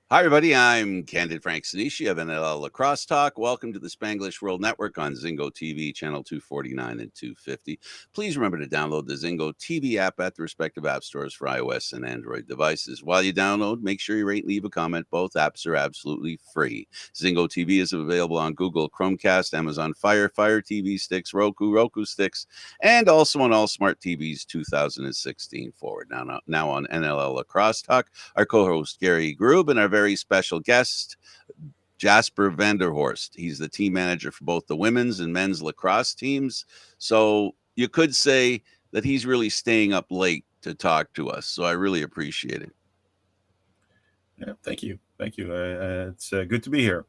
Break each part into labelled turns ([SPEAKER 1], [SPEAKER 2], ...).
[SPEAKER 1] Hi, everybody. I'm Candid Stanisci of NLL Lacrosse Talk. Welcome to the Spanglish World Network on Zingo TV, channel 249 and 250. Please remember to download the Zingo TV app at the respective app stores for iOS and Android devices. While you download, make sure you rate and leave a comment. Both apps are absolutely free. Zingo TV is available on Google Chromecast, Amazon Fire, Fire TV sticks, Roku sticks, and also on all smart TVs 2016 forward. Now on NLL Lacrosse Talk, our co-host Gary Groob and our very special guest, Jasper Horst. He's the team manager for both the women's and men's lacrosse teams. So you could say that he's really staying up late to talk to us. So I really appreciate it.
[SPEAKER 2] Yeah, thank you. It's good to be here.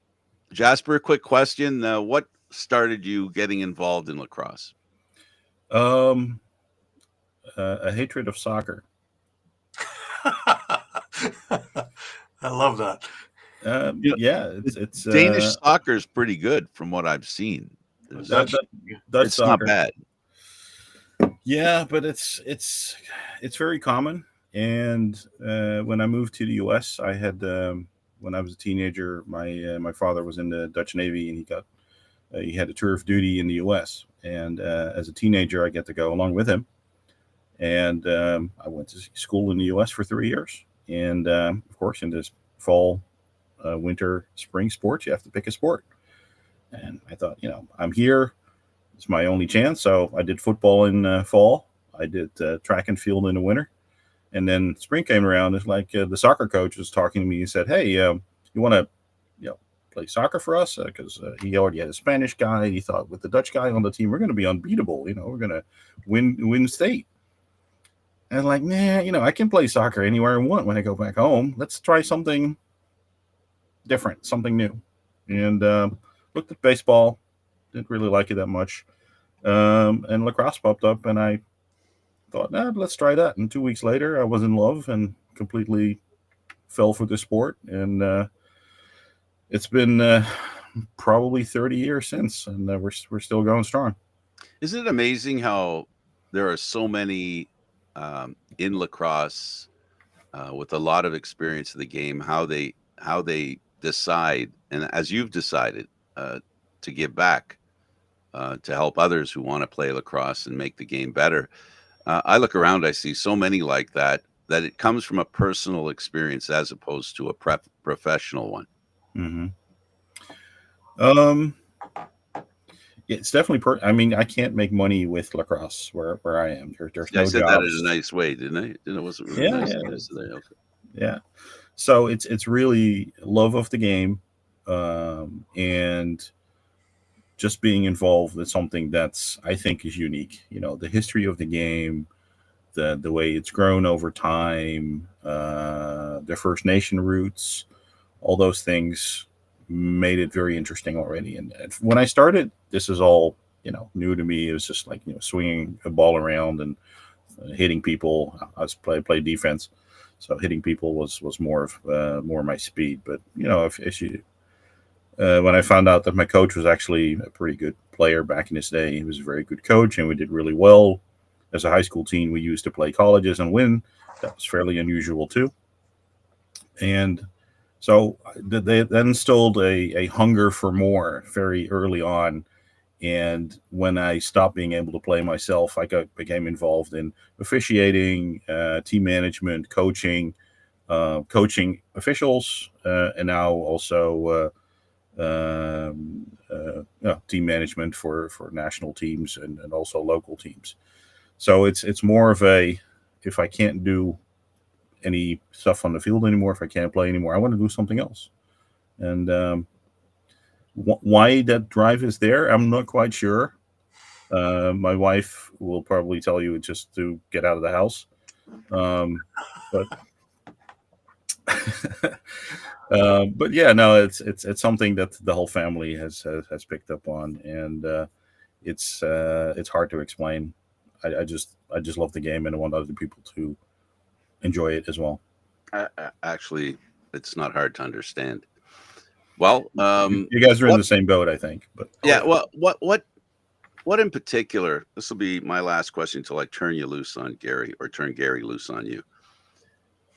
[SPEAKER 1] Jasper, quick question. What started you getting involved in lacrosse?
[SPEAKER 2] A hatred of soccer.
[SPEAKER 3] I love that.
[SPEAKER 2] Yeah, it's
[SPEAKER 1] Danish soccer is pretty good from what I've seen.
[SPEAKER 2] Dutch
[SPEAKER 1] it's
[SPEAKER 2] soccer.
[SPEAKER 1] Not bad.
[SPEAKER 2] Yeah, but it's very common. And when I moved to the U.S., I had when I was a teenager, my father was in the Dutch Navy, and he had a tour of duty in the U.S. And as a teenager, I got to go along with him. And I went to school in the U.S. for 3 years. And of course, in this fall, winter, spring sports, you have to pick a sport. And I thought, I'm here. It's my only chance. So I did football in fall. I did track and field in the winter. And then spring came around. It's like the soccer coach was talking to me. He said, "Hey, you want to, play soccer for us?" Because he already had a Spanish guy. And he thought, with the Dutch guy on the team, we're going to be unbeatable. We're going to win state. And I'm like, man, I can play soccer anywhere I want when I go back home. Let's try something different, something new. And looked at baseball. Didn't really like it that much. And lacrosse popped up, and I thought, let's try that. And 2 weeks later, I was in love and completely fell for the sport. And it's been probably 30 years since, and we're still going strong.
[SPEAKER 1] Isn't it amazing how there are so many in lacrosse with a lot of experience of the game, how they decide, and as you've decided, to give back, to help others who want to play lacrosse and make the game better. I look around, I see so many like that it comes from a personal experience as opposed to a professional one.
[SPEAKER 2] Mm-hmm. It's definitely. I can't make money with lacrosse where I am. There's no
[SPEAKER 1] I said
[SPEAKER 2] jobs.
[SPEAKER 1] that in a nice way, didn't I? It wasn't really nice.
[SPEAKER 2] Yeah.
[SPEAKER 1] Okay.
[SPEAKER 2] Yeah. So it's really love of the game, and just being involved with something that's, I think, is unique. The history of the game, the way it's grown over time, the First Nation roots, all those things made it very interesting already. And when I started, this is all new to me. It was just like swinging a ball around and hitting people. I was play defense, so hitting people was more my speed. But if you when I found out that my coach was actually a pretty good player back in his day, he was a very good coach, and we did really well as a high school team. We used to play colleges and win. That was fairly unusual too. And so they then instilled a hunger for more very early on. And when I stopped being able to play myself, I became involved in officiating, team management, coaching officials, and now also team management for national teams and also local teams. So it's more of a, if I can't do any stuff on the field anymore, if I can't play anymore, I want to do something else. And why that drive is there, I'm not quite sure. My wife will probably tell you it's just to get out of the house. But yeah, no, it's something that the whole family has picked up on, and it's hard to explain. I just love the game, and I want other people to enjoy it as well.
[SPEAKER 1] Actually, it's not hard to understand. Well,
[SPEAKER 2] you guys are in the same boat, I think. But
[SPEAKER 1] yeah, well, what in particular? This will be my last question until I turn you loose on Gary, or turn Gary loose on you.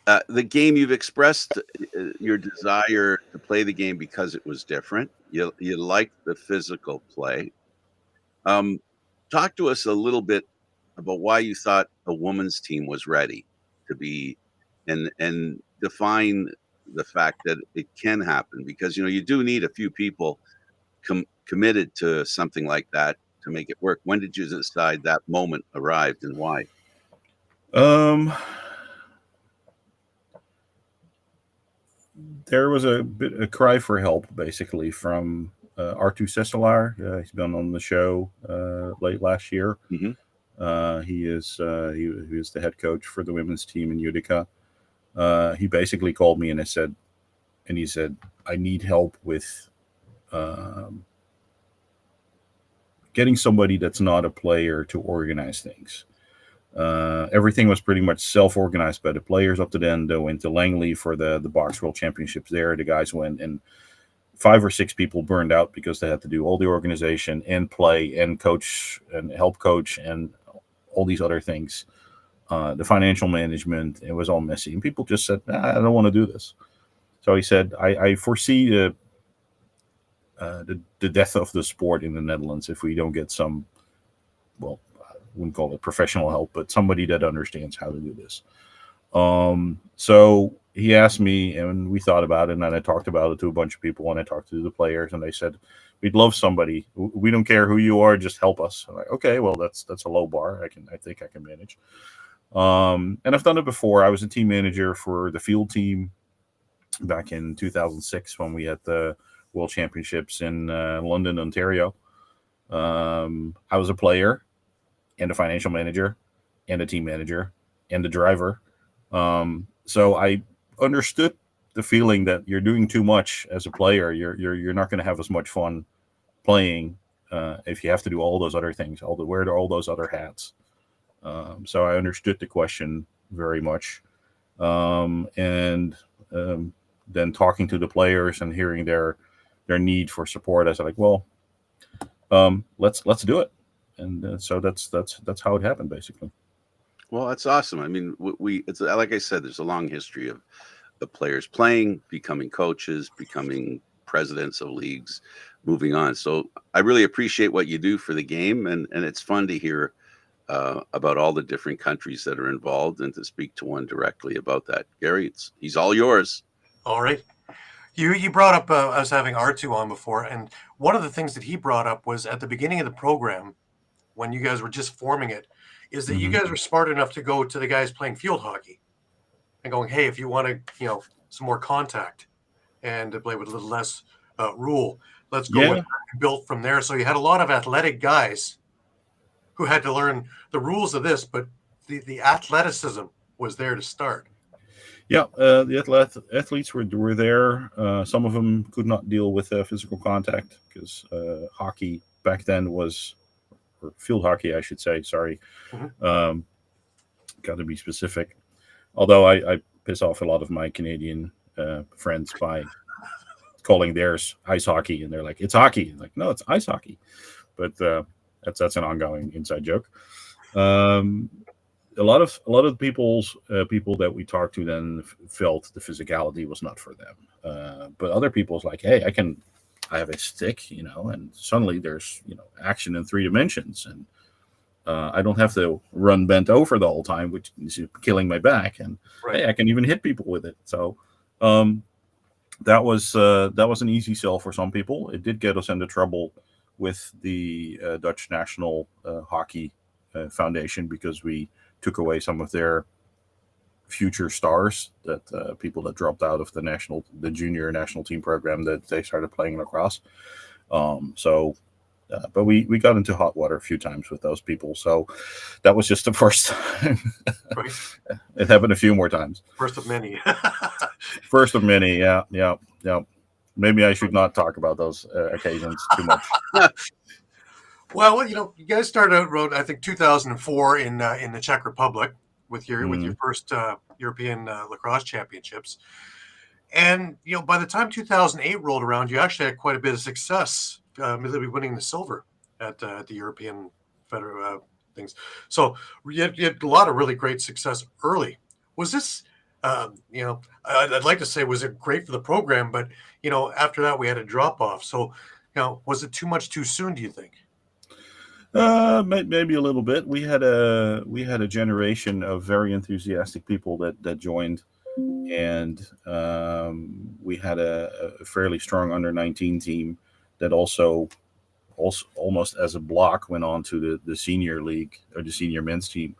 [SPEAKER 1] The game, you've expressed your desire to play the game because it was different. You liked the physical play. Talk to us a little bit about why you thought a women's team was ready to be, and define the fact that it can happen, because you do need a few people committed to something like that to make it work. When did you decide that moment arrived, and why?
[SPEAKER 2] There was a cry for help, basically, from R2 Cesselar. He's been on the show late last year.
[SPEAKER 1] Mm-hmm.
[SPEAKER 2] He is the head coach for the women's team in Utica. He basically called me and he said, I need help with getting somebody that's not a player to organize things. Everything was pretty much self-organized by the players up to then. They went to Langley for the Box World Championships there. The guys went, and 5 or 6 people burned out because they had to do all the organization and play and coach and help coach and all these other things. The financial management, it was all messy. And people just said, I don't want to do this. So he said, I foresee the death of the sport in the Netherlands if we don't get some, well, wouldn't call it professional help, but somebody that understands how to do this. So he asked me, and we thought about it, and then I talked about it to a bunch of people, and I talked to the players, and they said, we'd love somebody. We don't care who you are, just help us. I'm like, okay, well, that's a low bar. I think I can manage. And I've done it before. I was a team manager for the field team back in 2006 when we had the World Championships in London, Ontario. I was a player and a financial manager and a team manager and a driver. So I understood the feeling that you're doing too much as a player. You're not going to have as much fun playing if you have to do all those other things, wear all those other hats. So I understood the question very much. And then talking to the players and hearing their need for support, I said, like, well, let's do it. And so that's how it happened, basically.
[SPEAKER 1] Well, that's awesome. I mean, it's like I said, there's a long history of the players playing, becoming coaches, becoming presidents of leagues, moving on. So I really appreciate what you do for the game, and it's fun to hear about all the different countries that are involved and to speak to one directly about that. Gary, he's all yours.
[SPEAKER 3] All right. You brought up us having R2 on before, and one of the things that he brought up was at the beginning of the program, when you guys were just forming it, is that you guys were smart enough to go to the guys playing field hockey and going, hey, if you want to, some more contact and to play with a little less rule, let's go with and build from there. So you had a lot of athletic guys who had to learn the rules of this, but the athleticism was there to start.
[SPEAKER 2] Yeah, the athletes were there. Some of them could not deal with physical contact because hockey back then was, or field hockey, I should say, sorry. Got to be specific. Although I piss off a lot of my Canadian friends by calling theirs ice hockey, and they're like, it's hockey. Like, no, it's ice hockey. But that's an ongoing inside joke. A lot of people that we talked to then felt the physicality was not for them. But other people's like, hey, I have a stick, and suddenly there's action in 3 dimensions, and I don't have to run bent over the whole time, which is killing my back, and hey, I can even hit people with it. So that was an easy sell for some people. It did get us into trouble with the Dutch National Hockey Foundation because we took away some of their future stars, that people that dropped out of the junior national team program, that they started playing lacrosse. But we got into hot water a few times with those people. So that was just the first time.
[SPEAKER 3] Right.
[SPEAKER 2] It happened a few more times.
[SPEAKER 3] First of many.
[SPEAKER 2] First of many. Yeah. Maybe I should not talk about those occasions too much.
[SPEAKER 3] Well, you guys started out around, I think, 2004 in the Czech Republic with your first European lacrosse championships, and by the time 2008 rolled around, you actually had quite a bit of success, maybe winning the silver at the European federal things. So you had a lot of really great success early. Was this I'd like to say, was it great for the program? But, after that, we had a drop off. So, was it too much too soon, do you think?
[SPEAKER 2] Maybe a little bit. We had a generation of very enthusiastic people that joined, and we had a fairly strong under-19 team that also almost as a block went on to the senior league or the senior men's team,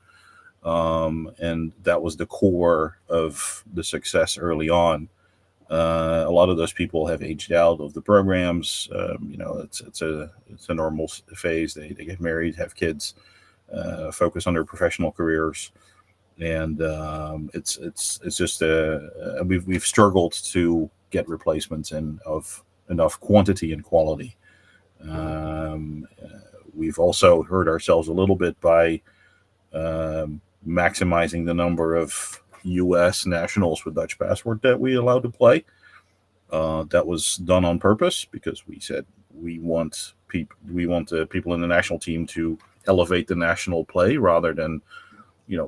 [SPEAKER 2] and that was the core of the success early on. A lot of those people have aged out of the programs. It's a normal phase. They get married, have kids, focus on their professional careers, and it's just we've struggled to get replacements of enough quantity and quality. We've also hurt ourselves a little bit by maximizing the number of U.S. nationals with Dutch passport that we allowed to play. That was done on purpose because we said we want people in the national team to elevate the national play rather than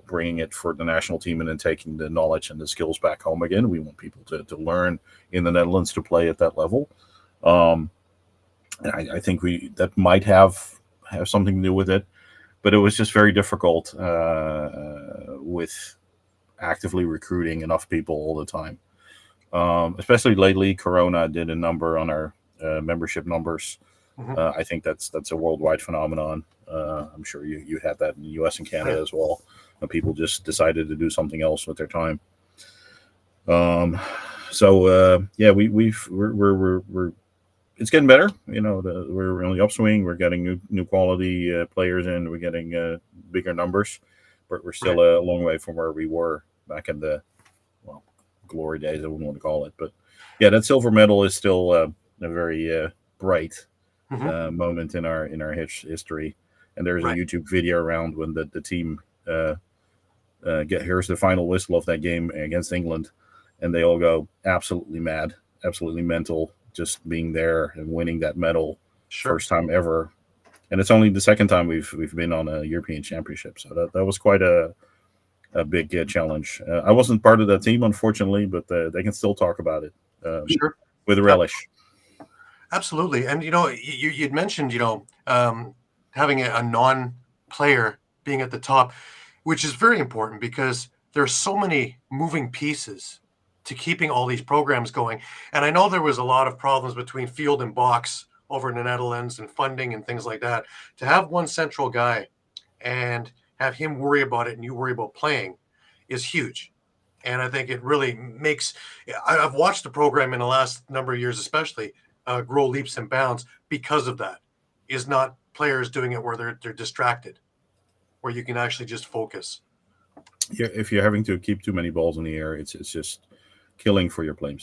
[SPEAKER 2] bringing it for the national team and then taking the knowledge and the skills back home again. We want people to learn in the Netherlands to play at that level. And I think that might have something to do with it, but it was just very difficult with actively recruiting enough people all the time. Especially lately, Corona did a number on our membership numbers.
[SPEAKER 3] Mm-hmm.
[SPEAKER 2] I think that's a worldwide phenomenon. I'm sure you had that in the U.S. and Canada as well. People just decided to do something else with their time. We're it's getting better. We're on the upswing. We're getting new quality players in. We're getting bigger numbers, but we're still a long way from where we were back in the glory days. I wouldn't want to call it, but yeah, that silver medal is still a very bright moment in our history. And there's a YouTube video around when the team here's the final whistle of that game against England, and they all go absolutely mad, absolutely mental, just being there and winning that medal. First time ever, and it's only the second time we've been on a European Championship. So that was quite a big challenge. I wasn't part of that team, unfortunately, but they can still talk about it with relish.
[SPEAKER 3] Absolutely. And, you'd mentioned, having a non-player being at the top, which is very important because there's so many moving pieces to keeping all these programs going. And I know there was a lot of problems between field and box over in the Netherlands and funding and things like that. To have one central guy and have him worry about it and you worry about playing is huge. And I think it really makes – I've watched the program in the last number of years especially grow leaps and bounds because of that. Is not players doing it where they're distracted, where you can actually just focus.
[SPEAKER 2] Yeah, if you're having to keep too many balls in the air, it's just killing for your play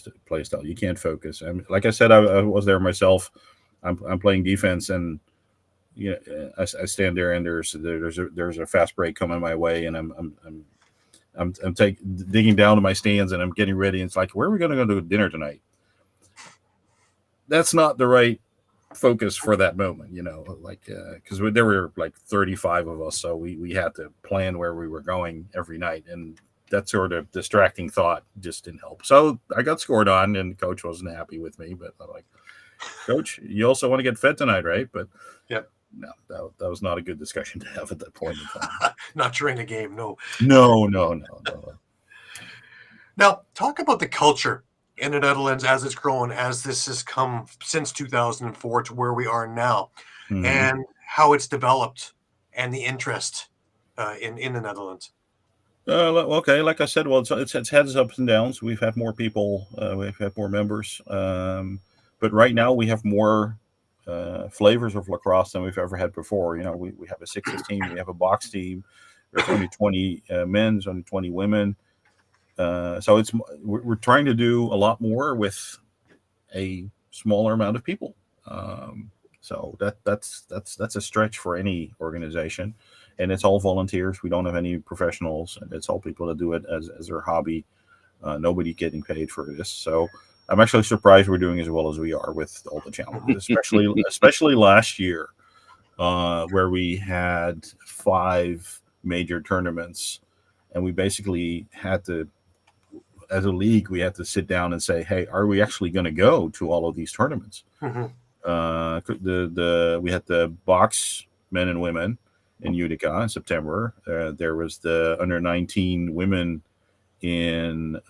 [SPEAKER 2] style. You can't focus. Like I said, I was there myself. I'm playing defense, and I stand there, and there's a fast break coming my way, and I'm digging down to my stands, and I'm getting ready. And it's like, where are we going to go to dinner tonight? That's not the right focus for that moment, because there were like 35 of us, so we had to plan where we were going every night, and that sort of distracting thought just didn't help. So I got scored on, and the coach wasn't happy with me, but I'm like, Coach, you also want to get fed tonight, right? But no, that was not a good discussion to have at that point in time.
[SPEAKER 3] Not during the game, no.
[SPEAKER 2] No.
[SPEAKER 3] Now, talk about the culture in the Netherlands as it's grown, as this has come since 2004 to where we are now, and how it's developed and the interest in the Netherlands.
[SPEAKER 2] Okay, like I said, well, it's had ups and downs. We've had more people, we've had more members, but right now we have more flavors of lacrosse than we've ever had before. We have a sixes team, we have a box team. There's only 20 men's, only 20 women. So we're trying to do a lot more with a smaller amount of people. So that's a stretch for any organization, and it's all volunteers. We don't have any professionals, and it's all people that do it as their hobby. Nobody getting paid for this. So I'm actually surprised we're doing as well as we are with all the challenges, especially last year, where we had 5 major tournaments, and we basically had to as a league, we had to sit down and say, hey, are we actually going to go to all of these tournaments?
[SPEAKER 3] Mm-hmm.
[SPEAKER 2] We had the box men and women in Utica in September. There was the under 19 women in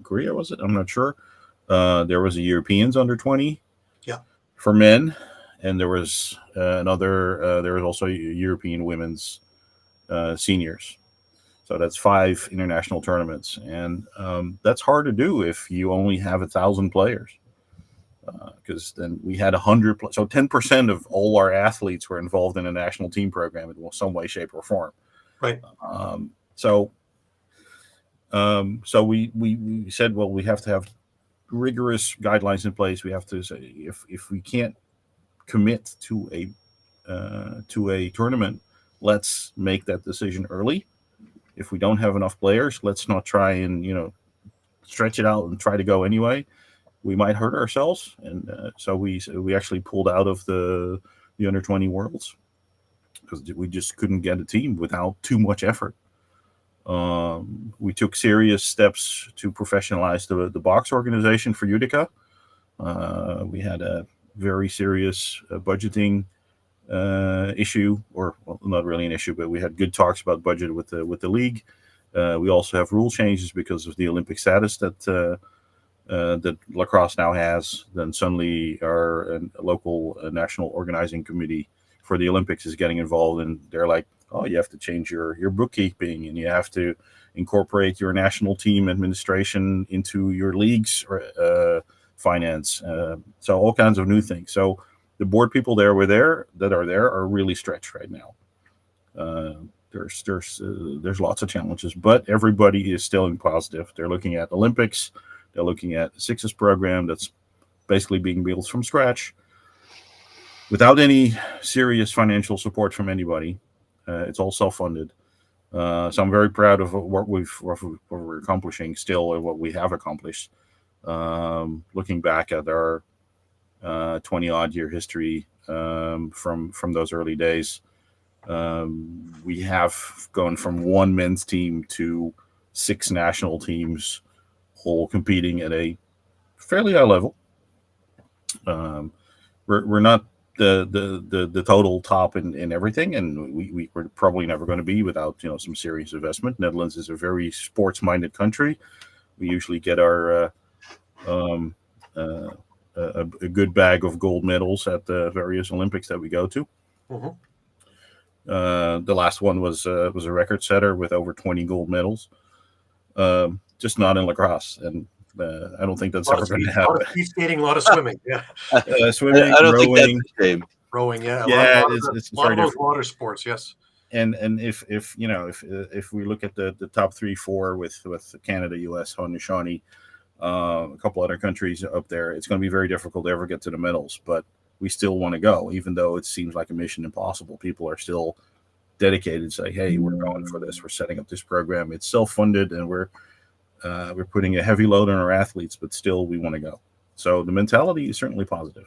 [SPEAKER 2] Korea, was it? I'm not sure. There was a Europeans under 20 for men, and there was there was also European women's seniors. So that's 5 international tournaments, and that's hard to do if you only have 1,000 players. Because then we had 100, so 10% of all our athletes were involved in a national team program in some way, shape, or form.
[SPEAKER 3] Right.
[SPEAKER 2] So we said, well, we have to have rigorous guidelines in place. We have to say if we can't commit to a tournament, let's make that decision early. If we don't have enough players, let's not try and stretch it out and try to go anyway. We might hurt ourselves, and so we actually pulled out of the under 20 worlds because we just couldn't get a team without too much effort. We took serious steps to professionalize the box organization for Utica. We had a very serious budgeting issue, or well, not really an issue, but we had good talks about budget with the league. We also have rule changes because of the Olympic status that lacrosse now has. Then suddenly our local national organizing committee for the Olympics is getting involved, and they're like, oh, you have to change your bookkeeping, and you have to incorporate your national team administration into your league's finance. So all kinds of new things. So the board people that are really stretched right now. There's lots of challenges, but everybody is still in positive. They're looking at Olympics. They're looking at the Sixes program that's basically being built from scratch without any serious financial support from anybody. It's all self-funded. So I'm very proud of what we're accomplishing still, and what we have accomplished. Looking back at our 20-odd year history from those early days, we have gone from 1 men's team to 6 national teams, all competing at a fairly high level. We're not the total top in everything, and we're probably never going to be without some serious investment. Netherlands is a very sports-minded country. We usually get our a good bag of gold medals at the various Olympics that we go to.
[SPEAKER 3] Mm-hmm.
[SPEAKER 2] The last one was a record setter with over 20 gold medals. Just not in lacrosse, and I don't think that's ever going to happen.
[SPEAKER 3] A lot of speed skating, a lot of swimming. Yeah,
[SPEAKER 2] swimming,
[SPEAKER 1] I don't
[SPEAKER 2] rowing,
[SPEAKER 1] think that's the same.
[SPEAKER 3] Rowing. Yeah,
[SPEAKER 2] yeah,
[SPEAKER 3] it's a lot of those water sports. Yes,
[SPEAKER 2] and if we look at the top 3-4 with Canada, US, Haudenosaunee, a couple other countries up there, it's going to be very difficult to ever get to the medals, but we still want to go, even though it seems like a mission impossible. People are still dedicated, say, hey, we're going for this. We're setting up this program. It's self-funded, and we're putting a heavy load on our athletes, but still we want to go. So the mentality is certainly positive.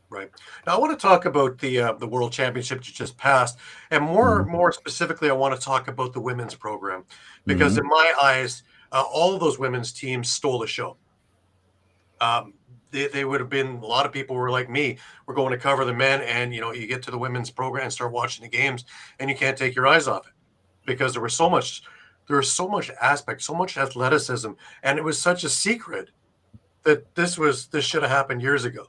[SPEAKER 3] Right. Now I want to talk about the World Championship that just passed, and more specifically, I want to talk about the women's program, because in my eyes, all of those women's teams stole the show. They would have been, a lot of people were like me, we're going to cover the men, and you get to the women's program and start watching the games, and you can't take your eyes off it, because there was so much aspect, so much athleticism, and it was such a secret that this should have happened years ago.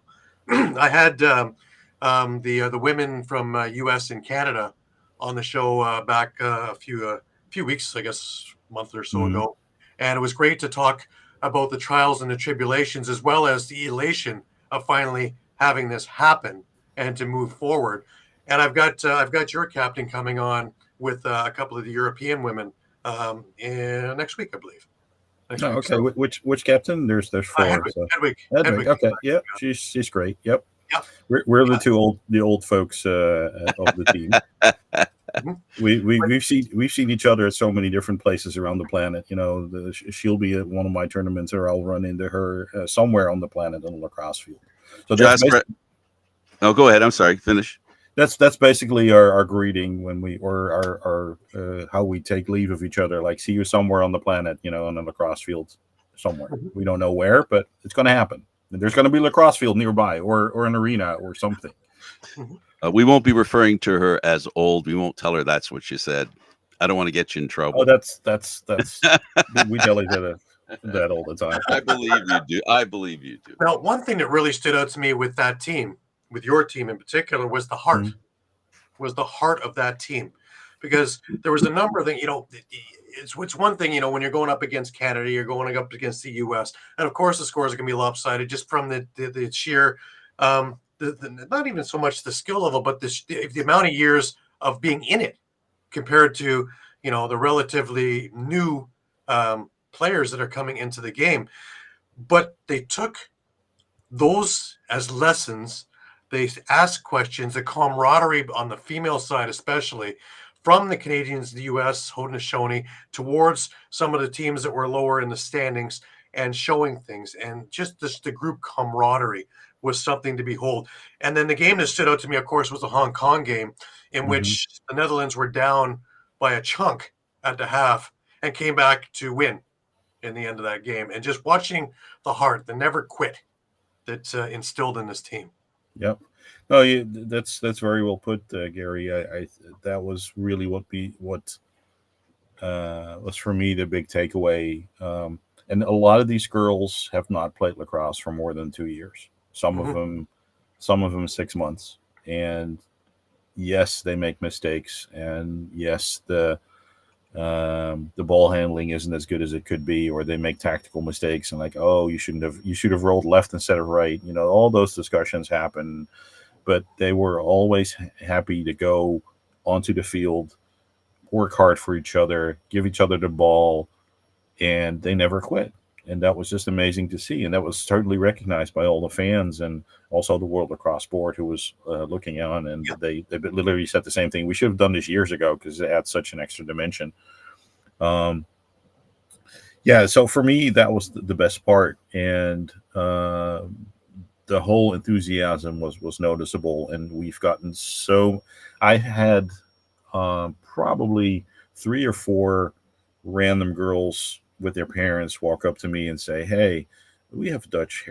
[SPEAKER 3] I had the women from US and Canada on the show back a few weeks, I guess a month or so ago, and it was great to talk about the trials and the tribulations, as well as the elation of finally having this happen and to move forward. And I've got your captain coming on with a couple of the European women next week, I believe.
[SPEAKER 2] Okay. So. Which captain? There's 4.
[SPEAKER 3] Hedwig.
[SPEAKER 2] Okay. Yep. She's great. Yep. We're the old folks of the team. We've seen each other at so many different places around the planet. She'll be at one of my tournaments, or I'll run into her somewhere on the planet on a lacrosse field. So
[SPEAKER 1] Jasper. Oh, go ahead. I'm sorry. Finish.
[SPEAKER 2] That's basically our greeting when we, or our how we take leave of each other. Like, see you somewhere on the planet, on a lacrosse field somewhere. We don't know where, but it's going to happen. And there's going to be a lacrosse field nearby, or an arena or something.
[SPEAKER 1] We won't be referring to her as old. We won't tell her that's what she said. I don't want to get you in trouble.
[SPEAKER 2] Oh, that's we tell each other that all the time.
[SPEAKER 1] I believe you do. I believe you do.
[SPEAKER 3] Now, one thing that really stood out to me with that team, with your team in particular, was the heart. Was the heart of that team, because there was a number of things. It's one thing, when you're going up against Canada, you're going up against the U.S., and of course the scores are going to be lopsided just from the sheer, not even so much the skill level, but the amount of years of being in it compared to the relatively new players that are coming into the game. But they took those as lessons. They asked questions, the camaraderie on the female side, especially from the Canadians, the U.S., Haudenosaunee, towards some of the teams that were lower in the standings, and showing things. And just the group camaraderie was something to behold. And then the game that stood out to me, of course, was the Hong Kong game, in which the Netherlands were down by a chunk at the half and came back to win in the end of that game. And just watching the heart, the never quit that's instilled in this team.
[SPEAKER 2] Yep. No, that's very well put, Gary. I that was really what was for me the big takeaway. And a lot of these girls have not played lacrosse for more than 2 years. Some of them 6 months. And yes, they make mistakes. And yes, the ball handling isn't as good as it could be, or they make tactical mistakes and like, oh, you should have rolled left instead of right. All those discussions happen, but they were always happy to go onto the field, work hard for each other, give each other the ball, and they never quit. And that was just amazing to see. And that was certainly recognized by all the fans and also the World Lacrosse Board, who was looking on. And they literally said the same thing. We should have done this years ago because it adds such an extra dimension. So for me, that was the best part. And the whole enthusiasm was noticeable. And we've gotten I had probably 3 or 4 random girls with their parents walk up to me and say, hey, we have Dutch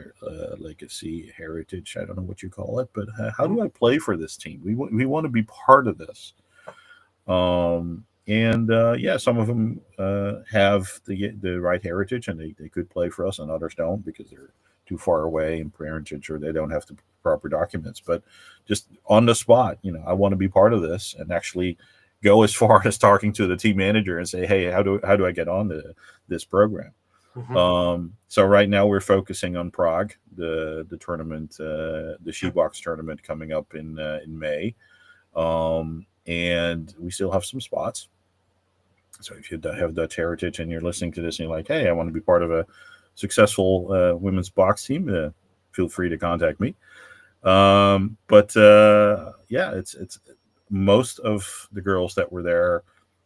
[SPEAKER 2] legacy, heritage, I don't know what you call it, but how do I play for this team? We want to be part of this. Some of them have the right heritage and they could play for us, and others don't because they're too far away in parentage or they don't have the proper documents. But just on the spot, I want to be part of this, and actually go as far as talking to the team manager and say, hey, how do I get on to this program? So right now we're focusing on Prague, the tournament, the She-Box tournament coming up in May. And we still have some spots. So if you have Dutch heritage and you're listening to this and you're like, hey, I want to be part of a successful women's box team, feel free to contact me. It's most of the girls that were there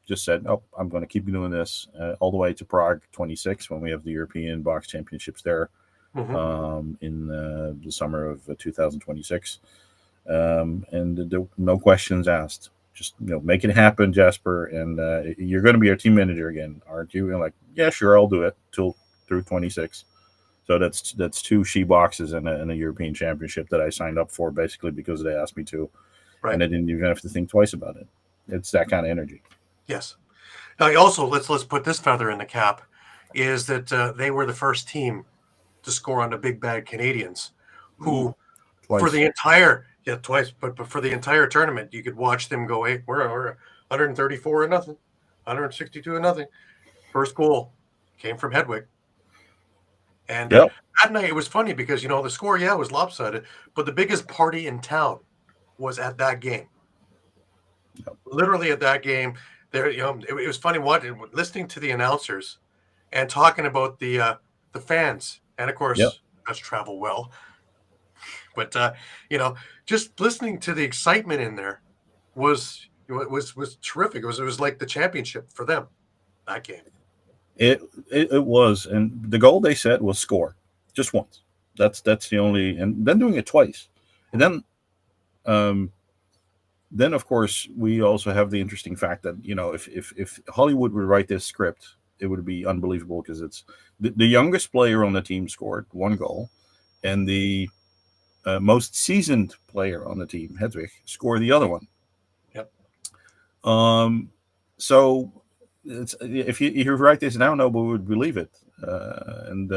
[SPEAKER 2] just said, oh, I'm going to keep doing this all the way to Prague 26 when we have the European Box Championships there in the summer of 2026. And no questions asked. Just make it happen, Jasper, and you're going to be our team manager again, aren't you? And like, yeah, sure, I'll do it through 26. So that's 2 She-Boxes and a European Championship that I signed up for basically because they asked me to. Right. And I didn't even have to think twice about it. It's that kind of energy.
[SPEAKER 3] Yes. Now, also, let's put this feather in the cap, is that they were the first team to score on the big bad Canadians, who for the entire twice, but for the entire tournament, you could watch them go, hey, we're 134 or nothing, 162 or nothing. First goal came from Hedwig. And that night it was funny because the score was lopsided, but the biggest party in town was at that game. Literally at that game, there it was funny listening to the announcers and talking about the fans, and of course us travel well. But just listening to the excitement in there was terrific. It was like the championship for them that game.
[SPEAKER 2] It was, and the goal they set was score just once. That's the only, and then doing it twice, and then then of course we also have the interesting fact that if Hollywood would write this script, it would be unbelievable because it's the youngest player on the team scored 1 goal, and the most seasoned player on the team, Hedwig, scored the other one.
[SPEAKER 3] Yep.
[SPEAKER 2] So if you write this now, nobody would believe it, and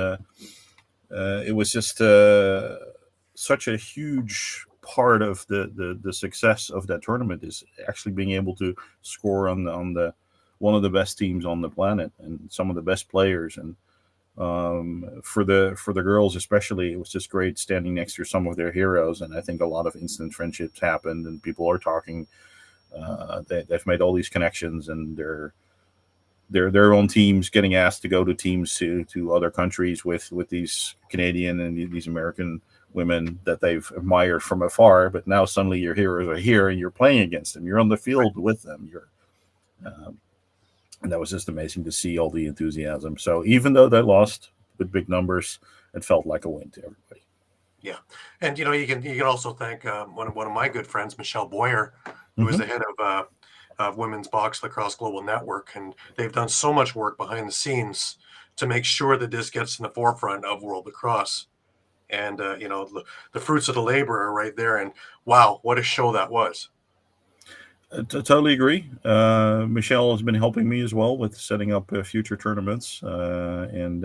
[SPEAKER 2] it was just such a huge part of the success of that tournament is actually being able to score on the one of the best teams on the planet and some of the best players. And for the girls especially, it was just great standing next to some of their heroes. And I think a lot of instant friendships happened, and people are talking. They've made all these connections, and their own teams getting asked to go to teams to other countries with these Canadian and these American women that they've admired from afar. But now suddenly your heroes are here, and you're playing against them. You're on the field with them. And that was just amazing to see all the enthusiasm. So even though they lost with big numbers, it felt like a win to everybody.
[SPEAKER 3] Yeah, and you can also thank one of my good friends, Michelle Boyer, who is the head of Women's Box Lacrosse Global Network, and they've done so much work behind the scenes to make sure that this gets in the forefront of world lacrosse. And the fruits of the labor are right there. And wow, what a show that was!
[SPEAKER 2] I totally agree. Michelle has been helping me as well with setting up future tournaments, and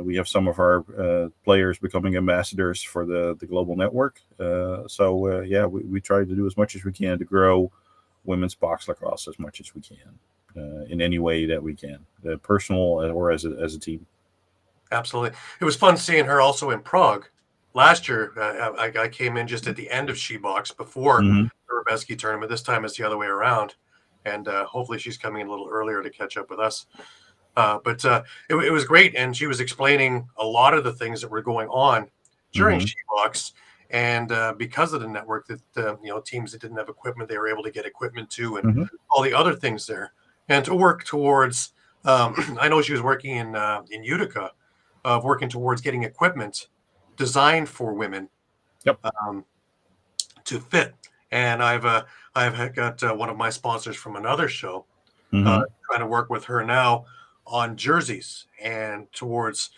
[SPEAKER 2] we have some of our players becoming ambassadors for the global network. We try to do as much as we can to grow women's box lacrosse as much as we can in any way that we can, personal or as a team.
[SPEAKER 3] Absolutely. It was fun seeing her also in Prague. Last year, I came in just at the end of SheBox before the Rubeski tournament. This time it's the other way around. And hopefully she's coming in a little earlier to catch up with us. But it was great. And she was explaining a lot of the things that were going on during SheBox. And because of the network, that teams that didn't have equipment, they were able to get equipment to, and all the other things there. And to work towards, I know she was working in Utica, of working towards getting equipment designed for women to fit. And I've got one of my sponsors from another show trying to work with her now on jerseys and towards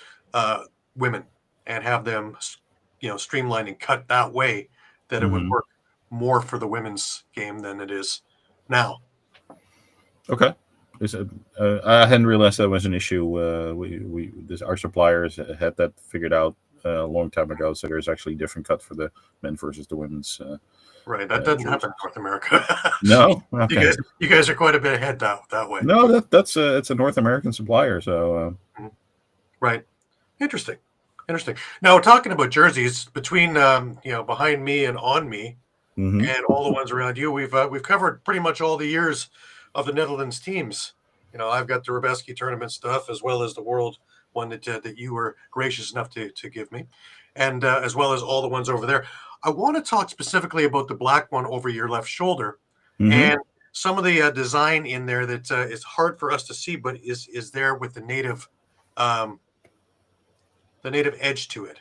[SPEAKER 3] women, and have them streamlined and cut that way that it would work more for the women's game than it is now.
[SPEAKER 2] Okay. I hadn't realized that was an issue. Our suppliers had that figured out a long time ago. So there's actually a different cut for the men versus the women's.
[SPEAKER 3] Right, that doesn't happen in North America.
[SPEAKER 2] No, okay.
[SPEAKER 3] You guys are quite a bit ahead that way.
[SPEAKER 2] No, it's a North American supplier. So
[SPEAKER 3] right, interesting. Now, talking about jerseys, between behind me and on me, and all the ones around you, we've covered pretty much all the years of the Netherlands teams. I've got the Rubeski tournament stuff, as well as the world one that you were gracious enough to give me, and as well as all the ones over there. I want to talk specifically about the black one over your left shoulder, and some of the design in there that is hard for us to see, but is there with the native edge to it.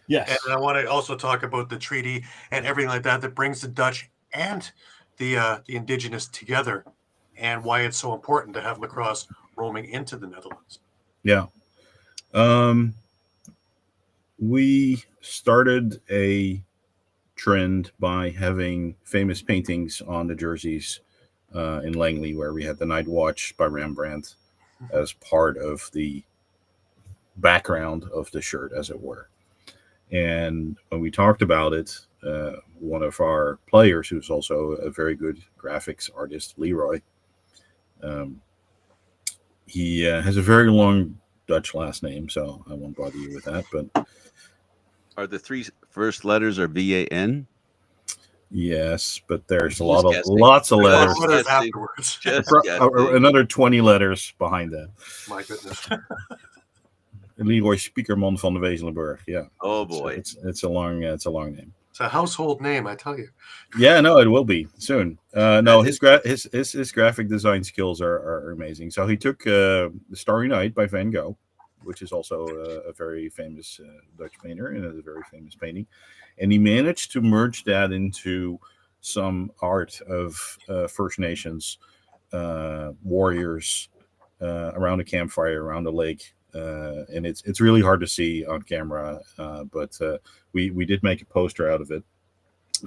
[SPEAKER 2] yes.
[SPEAKER 3] And I want to also talk about the treaty and everything like that brings the Dutch and the indigenous together, and why it's so important to have lacrosse roaming into the Netherlands.
[SPEAKER 2] Yeah. We started a trend by having famous paintings on the jerseys in Langley, where we had the Night Watch by Rembrandt as part of the background of the shirt, as it were. And when we talked about it, one of our players, who's also a very good graphics artist, Leroy, he has a very long Dutch last name, so I won't bother you with that. But
[SPEAKER 1] are the 3 first letters are VAN?
[SPEAKER 2] Yes, but there's
[SPEAKER 1] lots
[SPEAKER 2] of letters.
[SPEAKER 3] Afterwards.
[SPEAKER 2] Another 20 letters behind that.
[SPEAKER 3] My goodness.
[SPEAKER 2] Leroy Spiekerman van de Wezelenburg. Yeah.
[SPEAKER 1] Oh boy,
[SPEAKER 2] it's a long name.
[SPEAKER 3] It's a household name, I tell you.
[SPEAKER 2] Yeah, no, it will be soon. No, his graphic design skills are amazing. So he took The Starry Night by Van Gogh, which is also a very famous Dutch painter and a very famous painting, and he managed to merge that into some art of First Nations warriors around a campfire, around the lake. And it's really hard to see on camera, but we did make a poster out of it,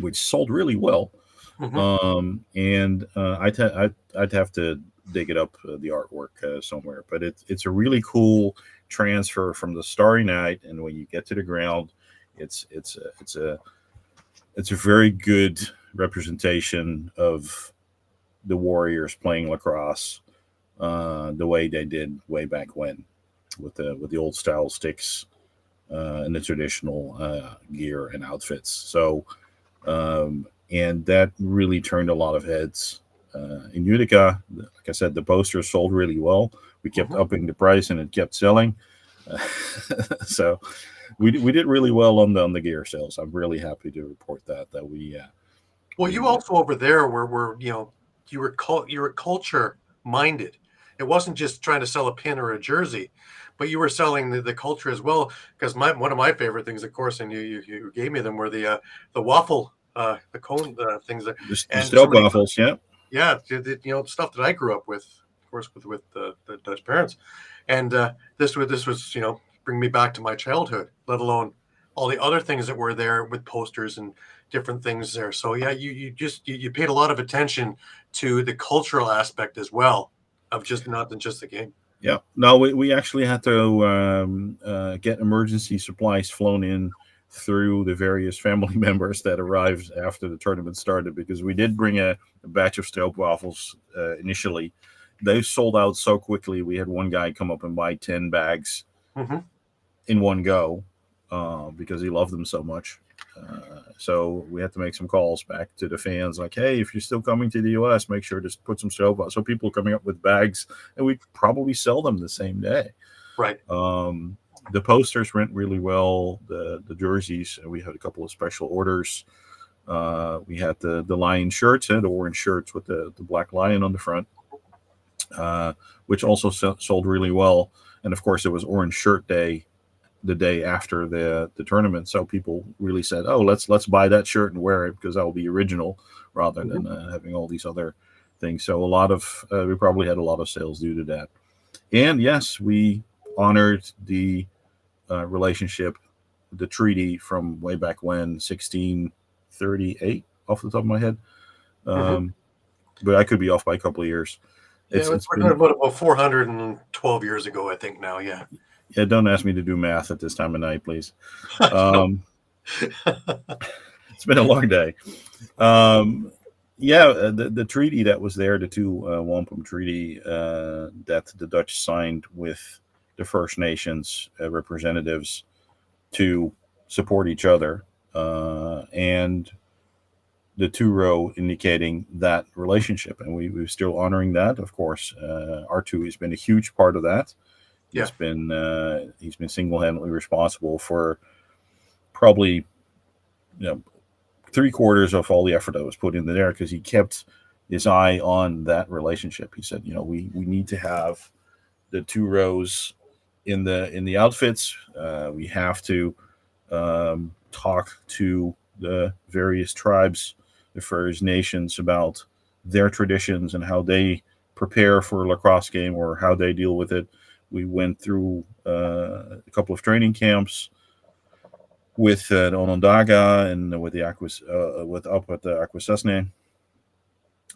[SPEAKER 2] which sold really well. And I'd have to dig it up, the artwork somewhere. But it's a really cool transfer from the Starry Night, and when you get to the ground, it's a very good representation of the Warriors playing lacrosse the way they did way back when, with the old style sticks and the traditional gear and outfits. So and that really turned a lot of heads. In Utica, like I said, the posters sold really well. We kept upping the price, and it kept selling. So we did really well on the gear sales. I'm really happy to report that we.
[SPEAKER 3] Well, you also over there were you were culture minded. It wasn't just trying to sell a pin or a jersey, but you were selling the culture as well. Because one of my favorite things, of course, and you gave me them, were the waffle, the cone things,
[SPEAKER 2] the stroopwafels,
[SPEAKER 3] stuff that I grew up with, of course, with the Dutch parents, and this was bring me back to my childhood, let alone all the other things that were there with posters and different things there. So yeah, you paid a lot of attention to the cultural aspect as well of not just the game.
[SPEAKER 2] Yeah, no, we actually had to get emergency supplies flown in through the various family members that arrived after the tournament started, because we did bring a batch of stroopwafels initially. They sold out so quickly. We had one guy come up and buy 10 bags in one go because he loved them so much. So we had to make some calls back to the fans, like, hey, if you're still coming to the US, make sure to put some stroopwafels. So people are coming up with bags, and we'd probably sell them the same day.
[SPEAKER 3] Right.
[SPEAKER 2] The posters went really well. The jerseys, we had a couple of special orders. We had the lion shirts, the orange shirts with the black lion on the front, which also sold really well. And of course, it was Orange Shirt Day the day after the tournament, so people really said, oh, let's buy that shirt and wear it, because that will be original rather than having all these other things. So a lot of we probably had a lot of sales due to that. And yes, we honored the relationship, the treaty from way back when, 1638 off the top of my head, but I could be off by a couple of years.
[SPEAKER 3] It's been about 412 years ago, I think now. Yeah,
[SPEAKER 2] don't ask me to do math at this time of night, please. It's been a long day. The treaty that was there, the two Wampum Treaty that the Dutch signed with the First Nations representatives to support each other, and the 2-row indicating that relationship, and we're still honoring that. Of course, R2 has been a huge part of that. He's been single-handedly responsible for probably 3/4 of all the effort that was put into there, because he kept his eye on that relationship. He said, we need to have the 2 rows in the outfits. We have to talk to the various tribes, the First Nations, about their traditions and how they prepare for a lacrosse game or how they deal with it. We went through a couple of training camps with the Onondaga and with the Akwesasne.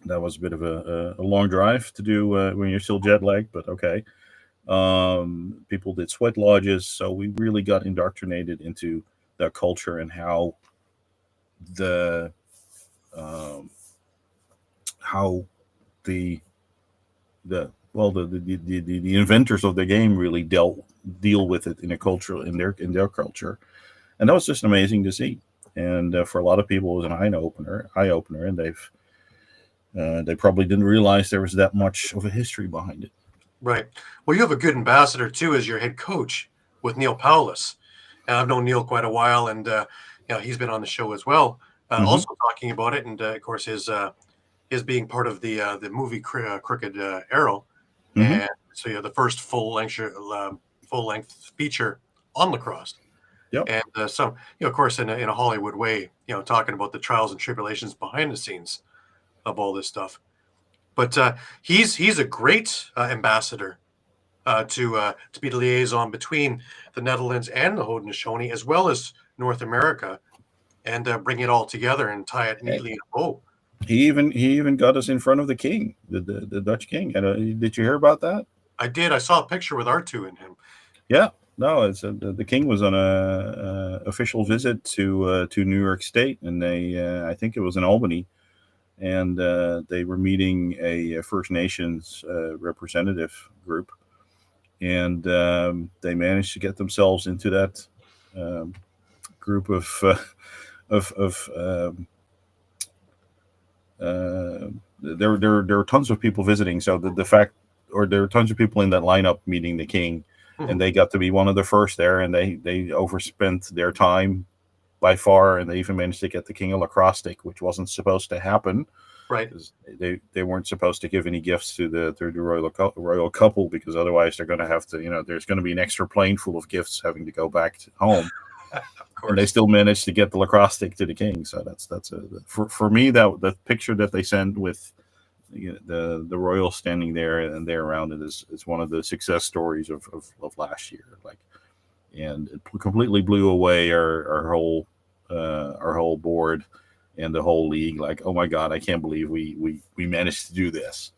[SPEAKER 2] That was a bit of a long drive to do when you're still jet lagged, but okay. People did sweat lodges, so we really got indoctrinated into that culture and how the inventors of the game really deal with it in their culture, and that was just amazing to see. And for a lot of people, it was an eye opener, and they probably didn't realize there was that much of a history behind it.
[SPEAKER 3] Right. Well, you have a good ambassador too as your head coach with Neil Paulus, and I've known Neil quite a while, and he's been on the show as well, also talking about it, and of course his being part of the movie Crooked Arrow, and so the first full length feature on lacrosse.
[SPEAKER 2] Yep.
[SPEAKER 3] And some, of course, in a Hollywood way, talking about the trials and tribulations behind the scenes of all this stuff. But he's a great ambassador to be the liaison between the Netherlands and the Haudenosaunee, as well as North America, and bring it all together and tie it neatly in a bow.
[SPEAKER 2] He even got us in front of the king, the Dutch king. Did you hear about that?
[SPEAKER 3] I did. I saw a picture with R2 and him.
[SPEAKER 2] Yeah. No, it's the king was on a official visit to New York State, and I think it was in Albany, and they were meeting a First Nations representative group, and they managed to get themselves into that group of there are tons of people visiting. So there are tons of people in that lineup meeting the king. And they got to be one of the first there, and they overspent their time by far, and they even managed to get the king a lacrosse stick, which wasn't supposed to happen.
[SPEAKER 3] Right.
[SPEAKER 2] They weren't supposed to give any gifts to the royal couple, because otherwise they're going to have to, there's going to be an extra plane full of gifts having to go back to home. And they still managed to get the lacrosse stick to the king. So that's for me, that the picture that they sent with the royal standing there and there around it is one of the success stories of last year. And it completely blew away our whole board and the whole league. Like, oh my God, I can't believe we managed to do this.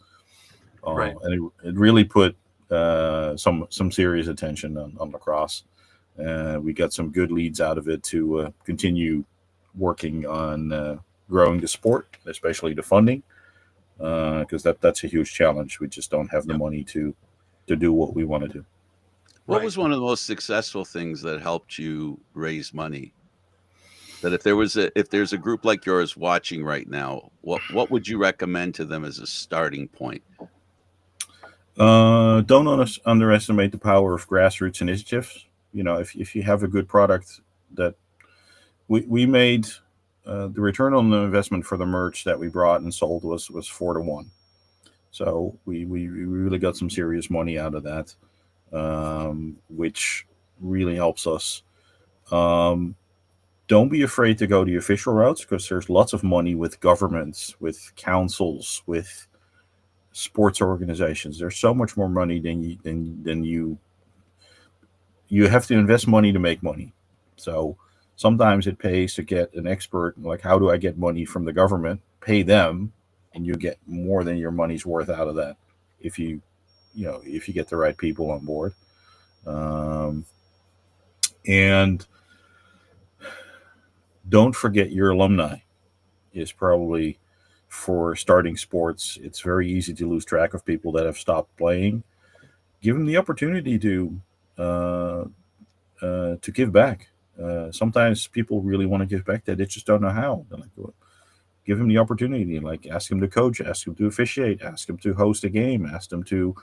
[SPEAKER 3] Right.
[SPEAKER 2] And it really put some serious attention on lacrosse. We got some good leads out of it to continue working on growing the sport, especially the funding. Because that's a huge challenge. We just don't have the money to do what we want to do.
[SPEAKER 1] What was one of the most successful things that helped you raise money? That if there's a group like yours watching right now, what would you recommend to them as a starting point?
[SPEAKER 2] Don't underestimate the power of grassroots initiatives. If you have a good product, that we made. The return on the investment for the merch that we brought and sold was 4-1. So we really got some serious money out of that, which really helps us. Don't be afraid to go the official routes, because there's lots of money with governments, with councils, with sports organizations. There's so much more money than you have to invest money to make money. So sometimes it pays to get an expert, like, how do I get money from the government? Pay them, and you get more than your money's worth out of that if you get the right people on board. And don't forget your alumni is probably, for starting sports, it's very easy to lose track of people that have stopped playing. Give them the opportunity to give back. Sometimes people really want to give back, they just don't know how. They're like, well, give him the opportunity. Like, ask him to coach, ask him to officiate, ask him to host a game, ask him to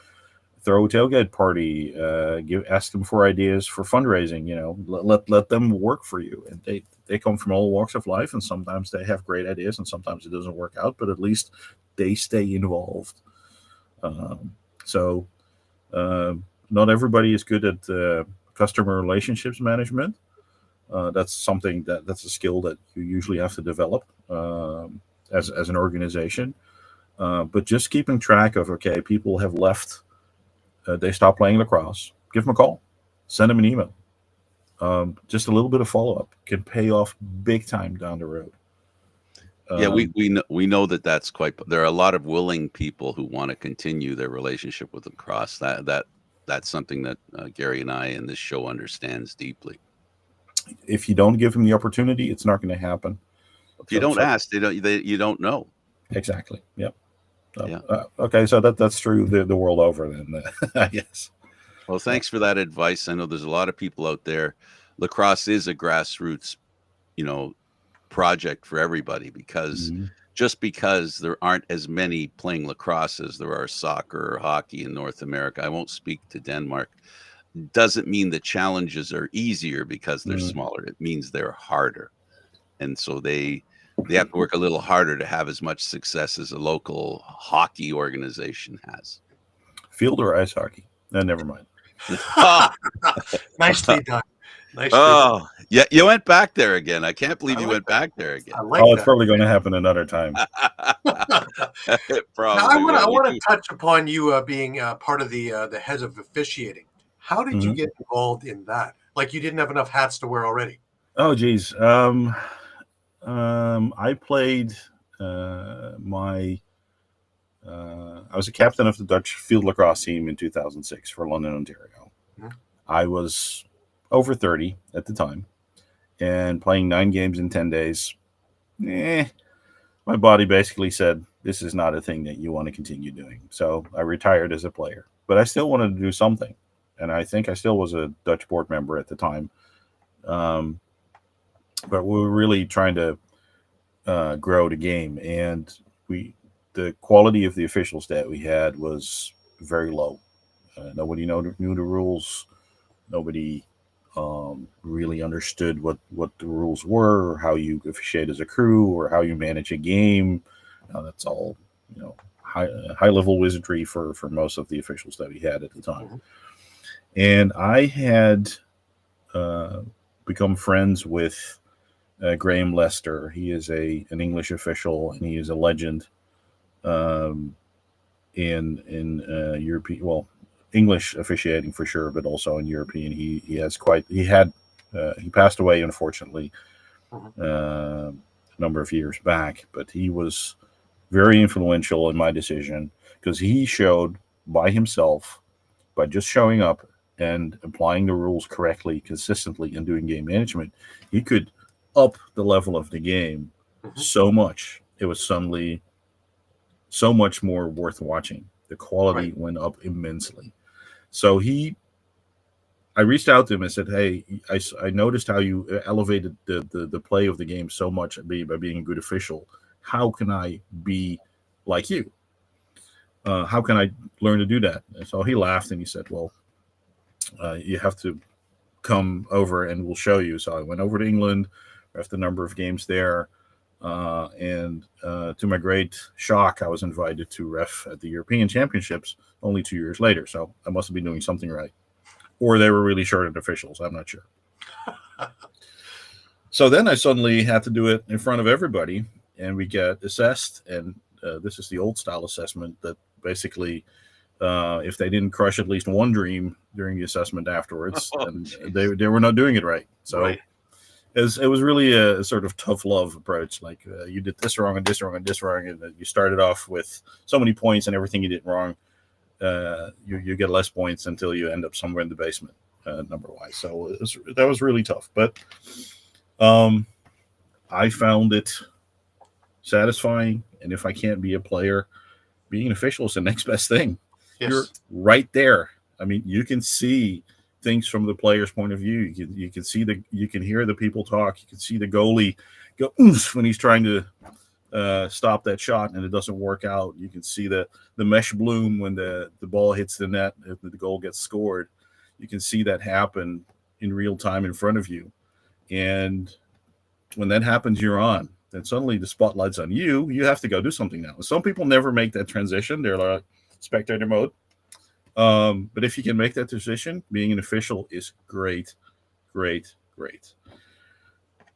[SPEAKER 2] throw a tailgate party, ask them for ideas for fundraising. Let them work for you. And they come from all walks of life, and sometimes they have great ideas, and sometimes it doesn't work out, but at least they stay involved. So not everybody is good at customer relationships management. That's something that's a skill that you usually have to develop as an organization. But just keeping track of, okay, people have left, they stopped playing lacrosse. Give them a call, send them an email. Just a little bit of follow-up can pay off big time down the road.
[SPEAKER 1] Yeah, we know that's quite. There are a lot of willing people who want to continue their relationship with lacrosse. That's something that Gary and I in this show understands deeply.
[SPEAKER 2] If you don't give them the opportunity, it's not going to happen.
[SPEAKER 1] If you don't ask, you don't know.
[SPEAKER 2] Exactly. Yep.
[SPEAKER 1] Yeah.
[SPEAKER 2] Okay, so that's true the world over then. Yes.
[SPEAKER 1] Well, thanks for that advice. I know there's a lot of people out there. Lacrosse is a grassroots, project for everybody, because just because there aren't as many playing lacrosse as there are soccer or hockey in North America, I won't speak to Denmark, doesn't mean the challenges are easier because they're smaller. It means they're harder. And so they have to work a little harder to have as much success as a local hockey organization has.
[SPEAKER 2] Field or ice hockey? No, never mind.
[SPEAKER 3] Nicely done. Nice.
[SPEAKER 1] Oh, yeah, you went back there again. I can't believe you went back there again.
[SPEAKER 3] I like
[SPEAKER 2] Oh, it's
[SPEAKER 3] that.
[SPEAKER 2] probably going to happen another time.
[SPEAKER 1] It
[SPEAKER 3] Now, I
[SPEAKER 1] probably
[SPEAKER 3] want to I
[SPEAKER 1] will.
[SPEAKER 3] want to touch upon you being part of the heads of officiating. How did you
[SPEAKER 2] Mhm.
[SPEAKER 3] get involved in that? Like you didn't have enough hats to wear already.
[SPEAKER 2] Oh, geez. I played I was a captain of the Dutch field lacrosse team in 2006 for London, Ontario.
[SPEAKER 3] Mhm.
[SPEAKER 2] I was over 30 at the time and playing 9 games in 10 days. My body basically said, this is not a thing that you want to continue doing. So I retired as a player, but I still wanted to do something. And I think I still was a Dutch board member at the time. But we were really trying to grow the game, and the quality of the officials that we had was very low. Nobody knew the rules. Nobody really understood what the rules were, or how you officiate as a crew, or how you manage a game. That's all high level wizardry for most of the officials that we had at the time.
[SPEAKER 3] Mhm.
[SPEAKER 2] And I had become friends with Graham Lester. He is an English official, and he is a legend in European, well, English officiating for sure, but also in European. He passed away, unfortunately, a number of years back, but he was very influential in my decision because he showed by himself, by just showing up and applying the rules correctly, consistently, and doing game management, he could up the level of the game so much. It was suddenly so much more worth watching. The quality went up immensely. So I reached out to him and said, hey, I noticed how you elevated the play of the game so much by being a good official. How can I be like you? How can I learn to do that? And so he laughed and he said, well, you have to come over and we'll show you. So I went over to England, after a number of games there. And to my great shock, I was invited to ref at the European Championships only 2 years later. So I must have been doing something right. Or they were really short of officials. I'm not sure. So then I suddenly had to do it in front of everybody, and we get assessed. And this is the old style assessment that basically, if they didn't crush at least one dream during the assessment afterwards, then they were not doing it right. So it was really a sort of tough love approach. Like you did this wrong and this wrong and this wrong, and you started off with so many points, and everything you did wrong, you get less points until you end up somewhere in the basement number wise. So that was really tough. But I found it satisfying, and if I can't be a player, being an official is the next best thing. Yes. You're right there. I mean, you can see things from the player's point of view. You can see you can hear the people talk. You can see the goalie go when he's trying to stop that shot and it doesn't work out. You can see the mesh bloom when the ball hits the net, if the goal gets scored. You can see that happen in real time in front of you. And when that happens, you're on. Then suddenly the spotlight's on you. You have to go do something now. Some people never make that transition. They're like spectator mode. But if you can make that transition, being an official is great, great, great.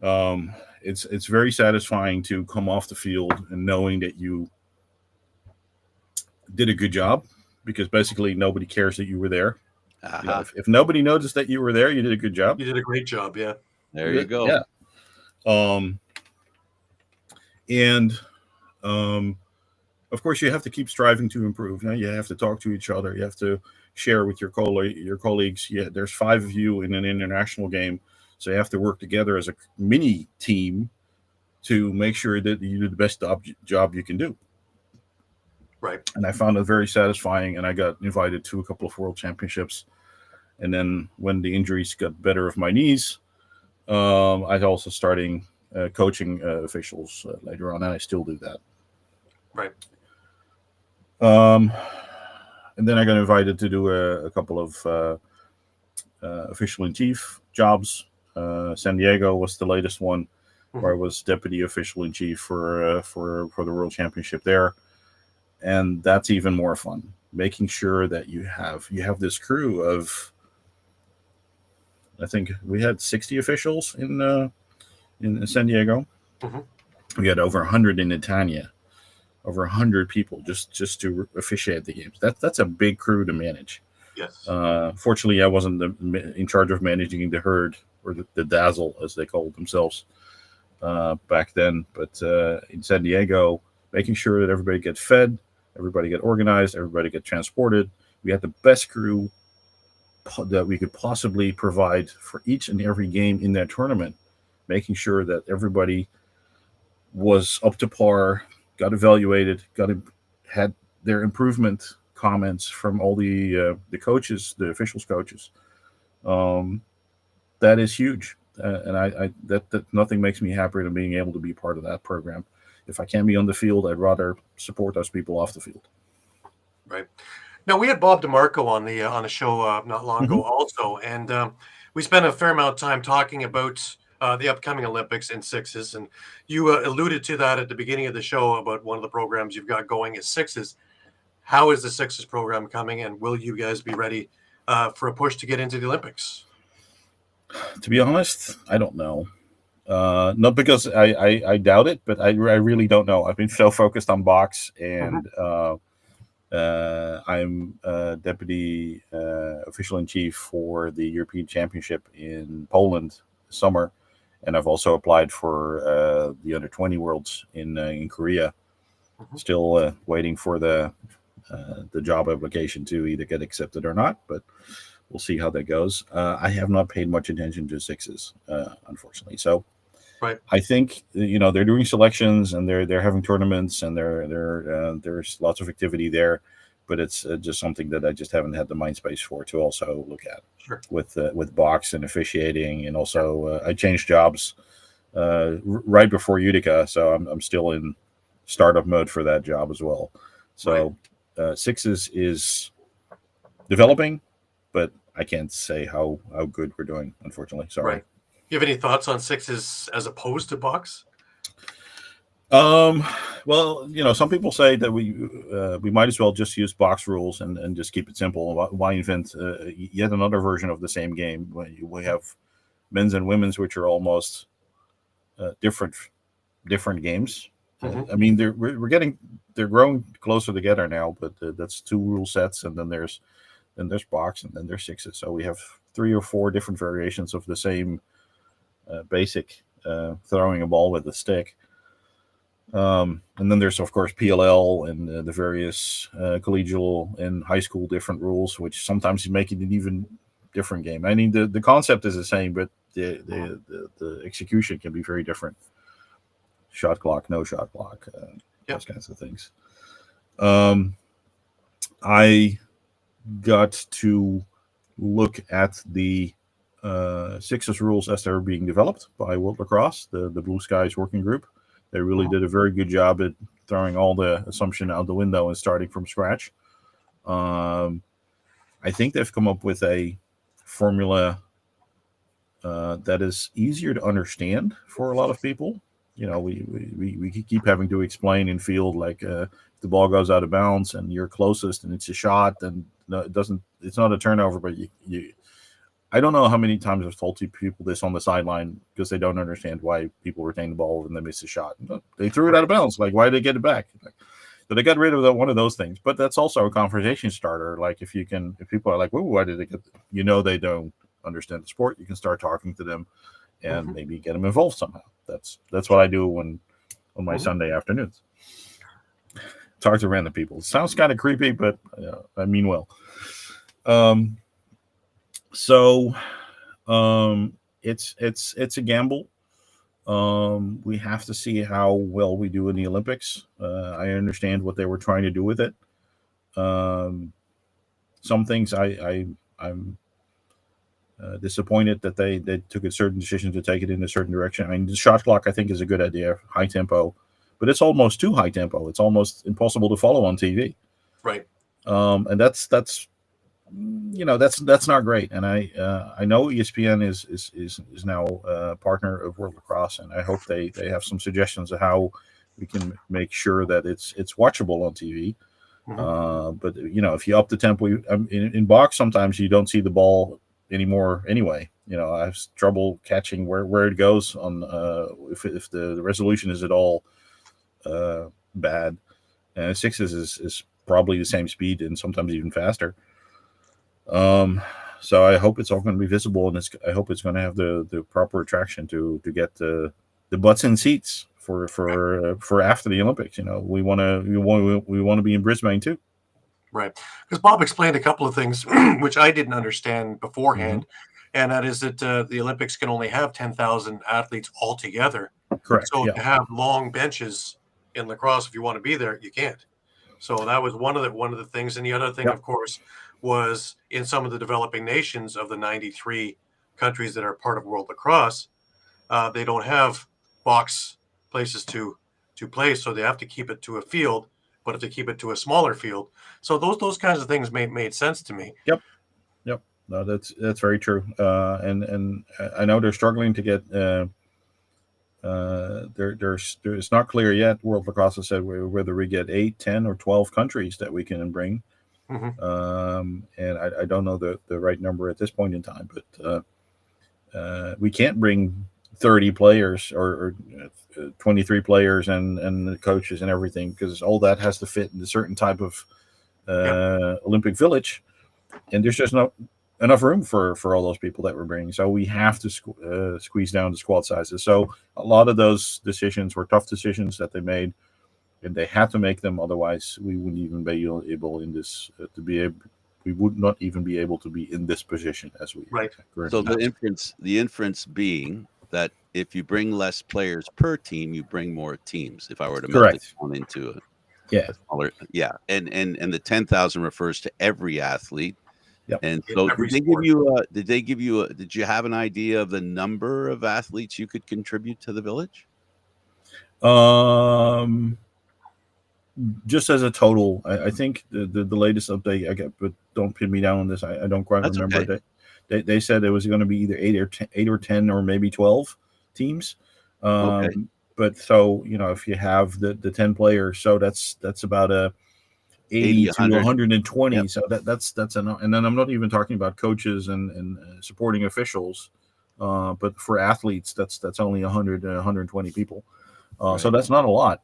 [SPEAKER 2] It's very satisfying to come off the field and knowing that you did a good job, because basically nobody cares that you were there. You know, if nobody noticed that you were there, you did a good job.
[SPEAKER 3] You did a great job, yeah.
[SPEAKER 1] There you go.
[SPEAKER 2] Yeah. Of course, you have to keep striving to improve. Now, you have to talk to each other. You have to share with your colleagues. Yeah, there's 5 of you in an international game, so you have to work together as a mini team to make sure that you do the best job you can do.
[SPEAKER 3] Right.
[SPEAKER 2] And I found it very satisfying, and I got invited to a couple of world championships. And then when the injuries got better of my knees, I also started coaching officials later on, and I still do that.
[SPEAKER 3] Right.
[SPEAKER 2] And then I got invited to do a couple of official-in-chief jobs. San Diego was the latest one, where I was deputy official-in-chief for the World Championship there. And that's even more fun, making sure that you have this crew of I think we had 60 officials in San Diego.
[SPEAKER 3] Mm-hmm.
[SPEAKER 2] We had over 100 in Netanya, over 100 people just to officiate the games. That's a big crew to manage.
[SPEAKER 3] Yes.
[SPEAKER 2] Fortunately, I wasn't in charge of managing the herd, or the dazzle, as they called themselves back then. But in San Diego, making sure that everybody gets fed, everybody get organized, everybody get transported. We had the best crew that we could possibly provide for each and every game in that tournament, making sure that everybody was up to par, got evaluated, had their improvement comments from all the coaches, the officials coaches. That is huge, and I that nothing makes me happier than being able to be part of that program. If I can't be on the field, I'd rather support those people off the field.
[SPEAKER 3] Right. Now, we had Bob DeMarco on the show not long ago also, and we spent a fair amount of time talking about the upcoming Olympics and sixes, and you alluded to that at the beginning of the show about one of the programs you've got going is sixes. How is the sixes program coming, and will you guys be ready for a push to get into the Olympics?
[SPEAKER 2] To be honest, I don't know. Not because I doubt it, but I really don't know. I've been so focused on box, and I'm deputy official in chief for the European Championship in Poland this summer, and I've also applied for the under-20 Worlds in Korea. Still waiting for the job application to either get accepted or not, but we'll see how that goes. I have not paid much attention to sixes, unfortunately. So.
[SPEAKER 3] Right.
[SPEAKER 2] I think they're doing selections and they're having tournaments and there's lots of activity there, but it's just something that I just haven't had the mind space for to also look at.
[SPEAKER 3] Sure.
[SPEAKER 2] With box and officiating, and also I changed jobs right before Utica, so I'm still in startup mode for that job as well. So sixes is developing, but I can't say how good we're doing, unfortunately. Sorry.
[SPEAKER 3] Right. You have any thoughts on sixes as opposed to box?
[SPEAKER 2] Well, some people say that we might as well just use box rules and just keep it simple. Why invent yet another version of the same game? We have men's and women's, which are almost different games. I mean, they're growing closer together now, but that's two rule sets, and then there's box, and then there's sixes. So we have 3 or 4 different variations of the same basic throwing a ball with a stick. And then there's, of course, PLL and the various collegial and high school different rules, which sometimes make it an even different game. I mean, the concept is the same, but the execution can be very different. Shot clock, no shot clock, those kinds of things. I got to look at the sixes rules as they were being developed by World Lacrosse, the Blue Skies working group. They really did a very good job at throwing all the assumption out the window and starting from scratch. I think they've come up with a formula that is easier to understand for a lot of people. We keep having to explain in field, like the ball goes out of bounds and you're closest and it's a shot, and no, it's not a turnover, but I don't know how many times I've told people this on the sideline because they don't understand why people retain the ball and they miss a shot. They threw it out of bounds. Like, why did they get it back? So they got rid of one of those things. But that's also a conversation starter. Like, if people are like, "Whoa, why did they get?" They don't understand the sport. You can start talking to them and maybe get them involved somehow. That's what I do on my Sunday afternoons. Talk to random people. It sounds kind of creepy, but I mean well. So it's a gamble. We have to see how well we do in the Olympics. I understand what they were trying to do with it. Some things I'm disappointed that they took a certain decision to take it in a certain direction. I mean, the shot clock I think is a good idea, high tempo, but it's almost too high tempo. It's almost impossible to follow on TV.
[SPEAKER 3] Right.
[SPEAKER 2] And that's not great. And I know ESPN is now a partner of World Lacrosse, and I hope they have some suggestions of how we can make sure that it's watchable on TV. But if you up the tempo in box, sometimes you don't see the ball anymore anyway. I have trouble catching where it goes on if the resolution is at all bad. And 6 is probably the same speed and sometimes even faster. So I hope it's all going to be visible, and I hope it's going to have the proper attraction to get the butts in seats for after the Olympics. We want to be in Brisbane too.
[SPEAKER 3] Right, because Bob explained a couple of things which I didn't understand beforehand, and that is that the Olympics can only have 10,000 athletes altogether.
[SPEAKER 2] Correct.
[SPEAKER 3] So to have long benches in lacrosse, if you want to be there, you can't. So that was one of the things, and the other thing, of course, was in some of the developing nations of the 93 countries that are part of World Lacrosse, they don't have box places to play, so they have to keep it to a field. But if they keep it to a smaller field, so those kinds of things made sense to me.
[SPEAKER 2] Yep. No, that's very true. And I know they're struggling to get. It's not clear yet. World Lacrosse has said whether we get 8, 10, or 12 countries that we can bring. And I don't know the right number at this point in time, but we can't bring 30 players or 23 players and the coaches and everything, because all that has to fit in a certain type of Olympic village, and there's just not enough room for all those people that we're bringing. So we have to squeeze down the squad sizes. So a lot of those decisions were tough decisions that they made, and they had to make them. Otherwise, we wouldn't even be able in this we would not even be able to be in this position as we
[SPEAKER 1] So the inference being that if you bring less players per team, you bring more teams. If I were to melt it down into a smaller, and the 10,000 refers to every athlete.
[SPEAKER 2] Yep.
[SPEAKER 1] And so did you have an idea of the number of athletes you could contribute to the village?
[SPEAKER 2] Just as a total, I think the latest update I got, but don't pin me down on this. I don't quite remember that. They said it was going to be either 8 or 10 or maybe 12 teams. But so, if you have the 10 players, so that's about a 80 to 120. Yep. So that's enough. And then I'm not even talking about coaches and supporting officials. But for athletes, that's only 100 to 120 people. So that's not a lot.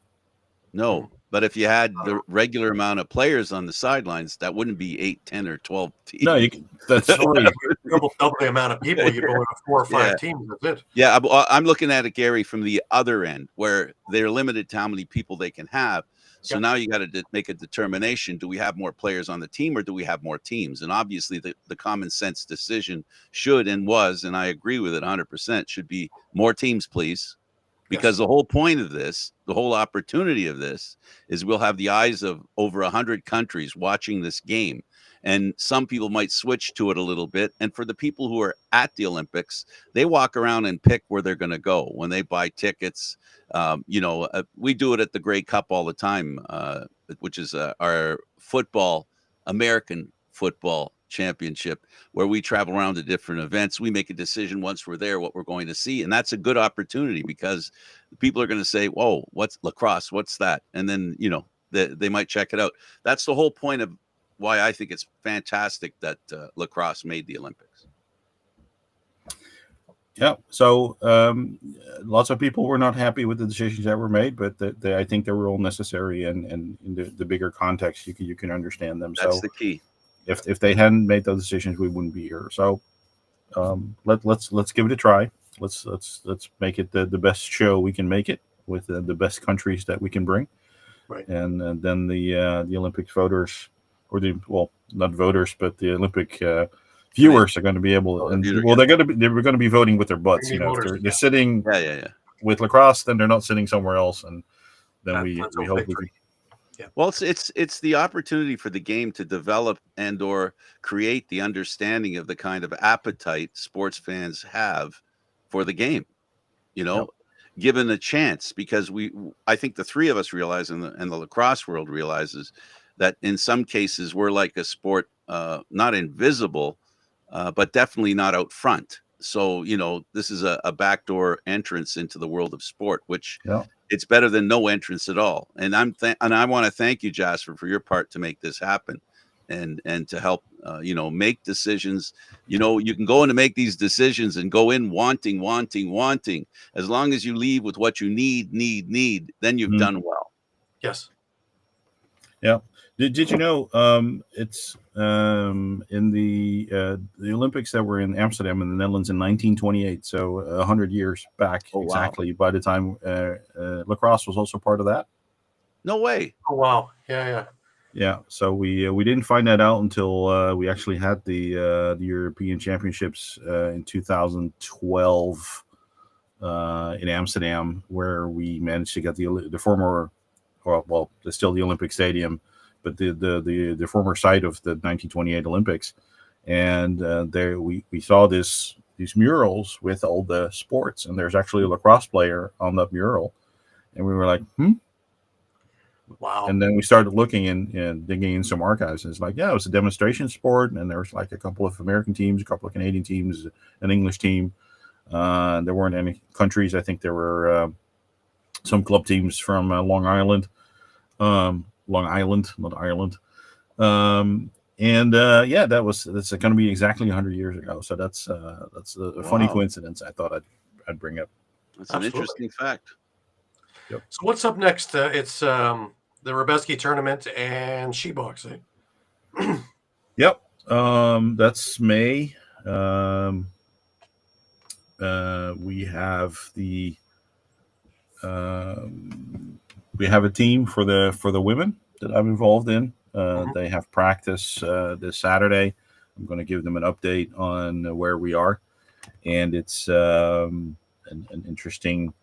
[SPEAKER 1] No, but if you had the regular amount of players on the sidelines, that wouldn't be 8, 10, or 12 teams.
[SPEAKER 2] No, that's
[SPEAKER 3] double the amount of people. You go with 4 or 5 teams. That's it.
[SPEAKER 1] Yeah, I'm looking at it, Gary, from the other end, where they're limited to how many people they can have. So now you got to make a determination. Do we have more players on the team, or do we have more teams? And obviously the common sense decision should and was, and I agree with it 100%, should be more teams, please. Because the whole point of this, the whole opportunity of this, is we'll have the eyes of over 100 countries watching this game. And some people might switch to it a little bit. And for the people who are at the Olympics, they walk around and pick where they're going to go when they buy tickets. We do it at the Grey Cup all the time, which is our American football championship, where we travel around to different events. We make a decision once we're there what we're going to see, and that's a good opportunity because people are going to say, whoa, what's lacrosse, what's that? And then they might check it out. That's the whole point of why I think it's fantastic that lacrosse made the Olympics.
[SPEAKER 2] So lots of people were not happy with the decisions that were made, but I think they were all necessary, and in the bigger context you can understand them.
[SPEAKER 1] That's the key.
[SPEAKER 2] If they hadn't made those decisions, we wouldn't be here. So let's give it a try. Let's make it the best show we can make it with the best countries that we can bring.
[SPEAKER 3] Right.
[SPEAKER 2] And then the Olympic voters, or not voters, but the Olympic viewers are going to be able. They're going to be voting with their butts. If they're sitting with lacrosse, then they're not sitting somewhere else, and then we hope we.
[SPEAKER 1] Yeah. Well, it's the opportunity for the game to develop and or create the understanding of the kind of appetite sports fans have for the game, given a chance, because I think the three of us realize, and the lacrosse world realizes, that in some cases we're like a sport, not invisible, but definitely not out front. So, this is a backdoor entrance into the world of sport, which it's better than no entrance at all. And I want to thank you, Jasper, for your part to make this happen. and to help make decisions. You can go in to make these decisions and go in wanting. As long as you leave with what you need, then you've done well.
[SPEAKER 3] Yes.
[SPEAKER 2] Yeah. Did you know it's in the Olympics that were in Amsterdam in the Netherlands in 1928, so 100 years back exactly. By the time lacrosse was also part of that.
[SPEAKER 1] No way.
[SPEAKER 3] Oh wow. Yeah.
[SPEAKER 2] Yeah, so we didn't find that out until we actually had the European Championships in 2012 in Amsterdam, where we managed to get the former, well, it's still the Olympic Stadium, but the former site of the 1928 Olympics, and there we saw these murals with all the sports, and there's actually a lacrosse player on that mural, and we were like,
[SPEAKER 3] Wow.
[SPEAKER 2] And then we started looking and digging in some archives, and it's like, yeah, it was a demonstration sport, and there was like a couple of American teams, a couple of Canadian teams, an English team. There weren't any countries. I think there were some club teams from Long Island, not Ireland. That's going to be exactly 100 years ago. So that's a funny coincidence. I thought I'd bring up.
[SPEAKER 1] That's an interesting fact.
[SPEAKER 2] Yep.
[SPEAKER 3] So what's up next? It's the Rebesky tournament and she boxing.
[SPEAKER 2] Yep. That's May. We have a team for the women that I'm involved in. They have practice this Saturday. I'm going to give them an update on where we are, and it's an interesting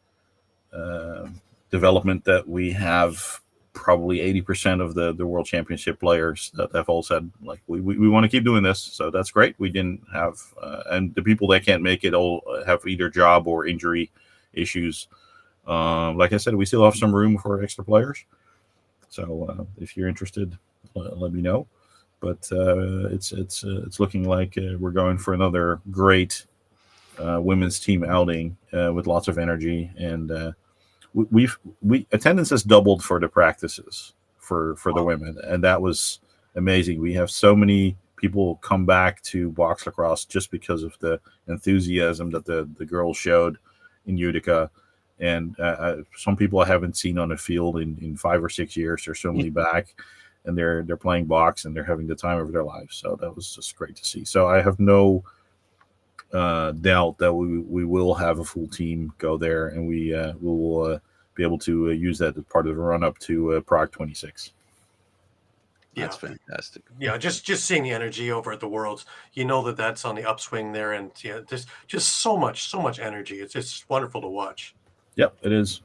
[SPEAKER 2] development that we have probably 80% of the world championship players that have all said, like, we want to keep doing this. So that's great. We didn't have, and the people that can't make it all have either job or injury issues. Like I said, we still have some room for extra players. So if you're interested, let me know. But it's looking like we're going for another great women's team outing with lots of energy, and attendance has doubled for the practices for the women, and that was amazing. We have so many people come back to box lacrosse just because of the enthusiasm that the girls showed in Utica, and some people I haven't seen on the field in 5 or 6 years. There's so many back, and they're playing box and they're having the time of their lives. So that was just great to see. So I have no doubt that we will have a full team go there, and we will be able to use that as part of the run up to Prague 26.
[SPEAKER 1] That's fantastic.
[SPEAKER 3] Yeah, just seeing the energy over at the Worlds, that's on the upswing there, and there's just so much energy. It's wonderful to watch.
[SPEAKER 2] Yep, it is.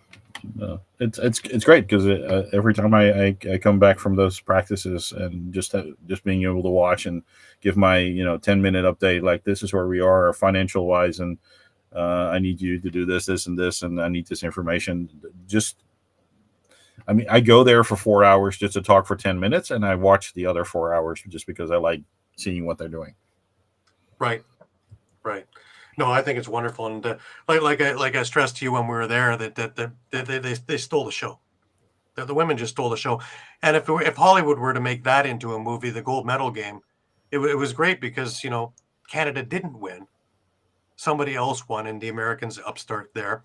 [SPEAKER 2] It's great because every time I come back from those practices and just being able to watch and give my 10-minute update, like, this is where we are financial wise, and I need you to do this and this, and I need this information. I go there for 4 hours just to talk for 10 minutes, and I watch the other 4 hours just because I like seeing what they're doing.
[SPEAKER 3] Right. No, I think it's wonderful, and like I stressed to you when we were there, that they stole the show. The women just stole the show, and if Hollywood were to make that into a movie, the gold medal game, it was great because Canada didn't win, somebody else won, and the Americans upstart there,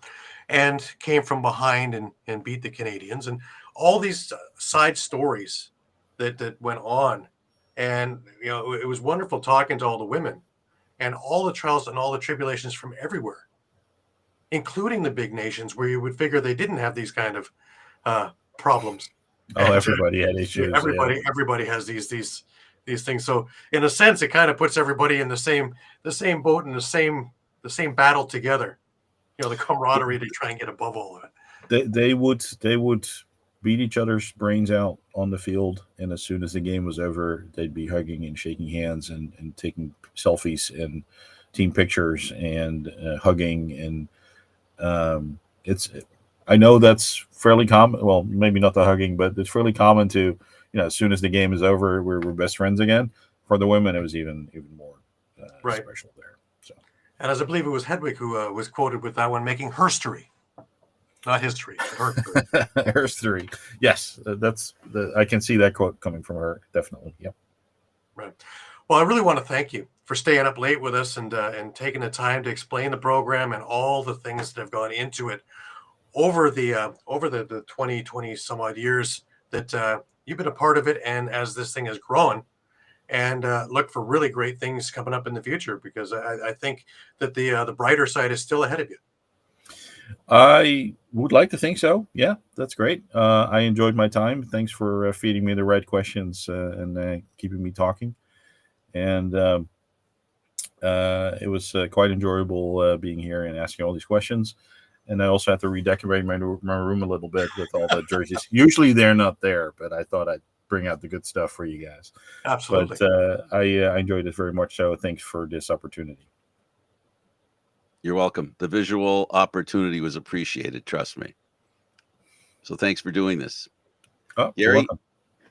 [SPEAKER 3] and came from behind and beat the Canadians, and all these side stories that went on, and it was wonderful talking to all the women. And all the trials and all the tribulations from everywhere, including the big nations, where you would figure they didn't have these kind of problems.
[SPEAKER 2] Oh, everybody had issues.
[SPEAKER 3] Everybody has these things. So in a sense, it kind of puts everybody in the same boat and the same battle together. The camaraderie to try and get above all of it.
[SPEAKER 2] They would beat each other's brains out on the field, and as soon as the game was over, they'd be hugging and shaking hands and taking selfies and team pictures and hugging, and I know that's fairly common. Well, maybe not the hugging, but it's fairly common to as soon as the game is over, we're best friends again. For the women, it was even more special there. So, and
[SPEAKER 3] as I believe it was Hedwig who was quoted with that one, making herstory. Not history,
[SPEAKER 2] her story. Yes, I can see that quote coming from her. Definitely. Yep.
[SPEAKER 3] Right. Well, I really want to thank you for staying up late with us and taking the time to explain the program and all the things that have gone into it over the 20 some odd years that you've been a part of it, and as this thing has grown. And look for really great things coming up in the future, because I think that the brighter side is still ahead of you.
[SPEAKER 2] I would like to think so. Yeah, that's great. I enjoyed my time. Thanks for feeding me the right questions and keeping me talking. And it was quite enjoyable being here and asking all these questions. And I also have to redecorate my room a little bit with all the jerseys. Usually they're not there, but I thought I'd bring out the good stuff for you guys.
[SPEAKER 3] Absolutely.
[SPEAKER 2] But I enjoyed it very much. So thanks for this opportunity.
[SPEAKER 1] You're welcome. The visual opportunity was appreciated. Trust me. So thanks for doing this.
[SPEAKER 2] Oh,
[SPEAKER 1] Gary,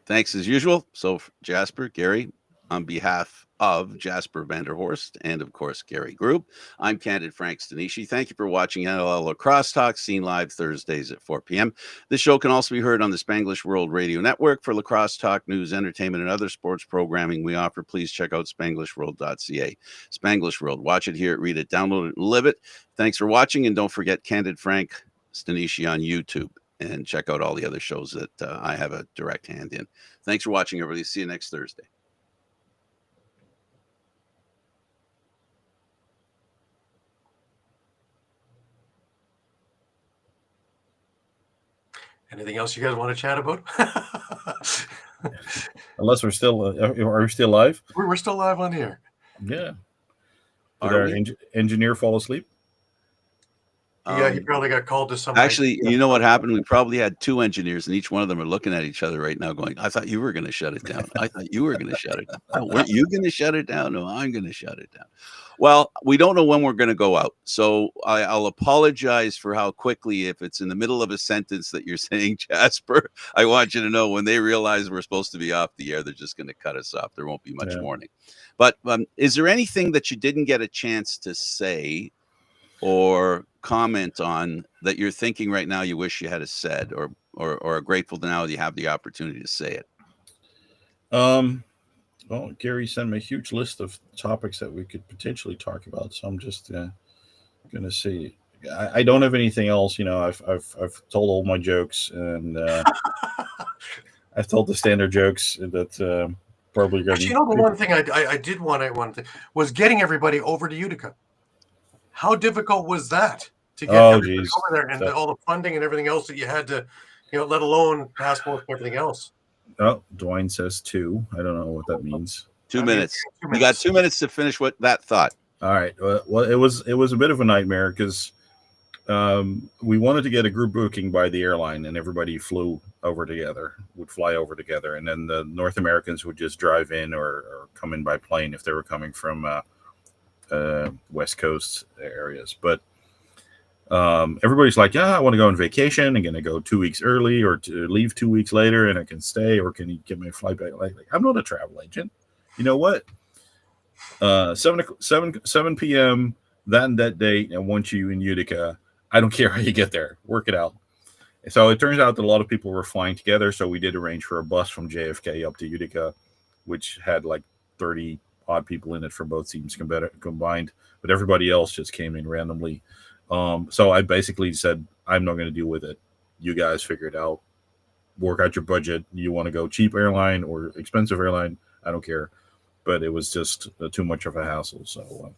[SPEAKER 1] thanks as usual. So Jasper, Gary, on behalf of Jasper Horst and, of course, Gary Groob, I'm Candid Frank Stanisci. Thank you for watching NLL Lacrosse Talk, seen live Thursdays at 4 p.m. This show can also be heard on the Spanglish World Radio Network. For Lacrosse Talk, news, entertainment, and other sports programming we offer, please check out SpanglishWorld.ca. Spanglish World. Watch it, hear it, read it, download it, and live it. Thanks for watching, and don't forget Candid Frank Stanisci on YouTube. And check out all the other shows that I have a direct hand in. Thanks for watching, everybody. See you next Thursday.
[SPEAKER 3] Anything else you guys want to chat about?
[SPEAKER 2] Unless we're still, are we still live?
[SPEAKER 3] We're still live on here.
[SPEAKER 2] Yeah. Did our engineer fall asleep?
[SPEAKER 3] Yeah, he probably got called to some.
[SPEAKER 1] Actually, you know what happened? We probably had two engineers, and each one of them are looking at each other right now going, I thought you were going to shut it down. I thought you were going to shut it down. Oh, weren't you going to shut it down? No, I'm going to shut it down. Well, we don't know when we're going to go out. So I'll apologize for how quickly, if it's in the middle of a sentence that you're saying, Jasper, I want you to know when they realize we're supposed to be off the air, they're just going to cut us off. There won't be much warning. But is there anything that you didn't get a chance to say or comment on that you're thinking right now you wish you had said, or are grateful to now that you have the opportunity to say it?
[SPEAKER 2] Well, Gary sent me a huge list of topics that we could potentially talk about, so I'm just going to see. I don't have anything else. You know, I've told all my jokes, and I've told the standard jokes that probably going.
[SPEAKER 3] You know, the one thing I did want to was getting everybody over to Utica. How difficult was that to get everybody over there, and all the funding and everything else that you had to, let alone passports and everything else?
[SPEAKER 2] Oh, Dwayne says 2. I don't know what that means.
[SPEAKER 1] 2 minutes. You got 2 minutes to finish what that thought.
[SPEAKER 2] All right. Well, it was a bit of a nightmare because we wanted to get a group booking by the airline, and everybody would fly over together, and then the North Americans would just drive in or come in by plane if they were coming from West Coast areas. But everybody's like, yeah, I want to go on vacation. I'm going to go 2 weeks early, or to leave 2 weeks later, and I can stay, or can you get me a flight back? Like, I'm not a travel agent. You know what? 7 p.m. that date, and want you in Utica. I don't care how you get there. Work it out. So it turns out that a lot of people were flying together. So we did arrange for a bus from JFK up to Utica, which had like 30 odd people in it from both teams combined. But everybody else just came in randomly. So I basically said, I'm not going to deal with it. You guys figure it out. Work out your budget. You want to go cheap airline or expensive airline? I don't care. But it was just too much of a hassle. So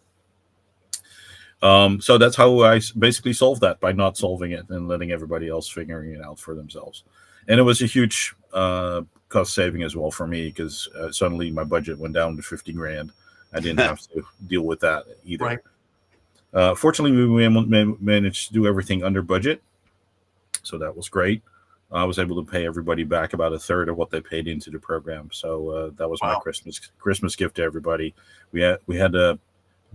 [SPEAKER 2] that's how I basically solved that, by not solving it and letting everybody else figuring it out for themselves. And it was a huge cost saving as well for me, because suddenly my budget went down to $50,000. I didn't have to deal with that either.
[SPEAKER 3] Right.
[SPEAKER 2] Fortunately, we managed to do everything under budget, so that was great. I was able to pay everybody back about a third of what they paid into the program. So that was my Christmas gift to everybody. We had a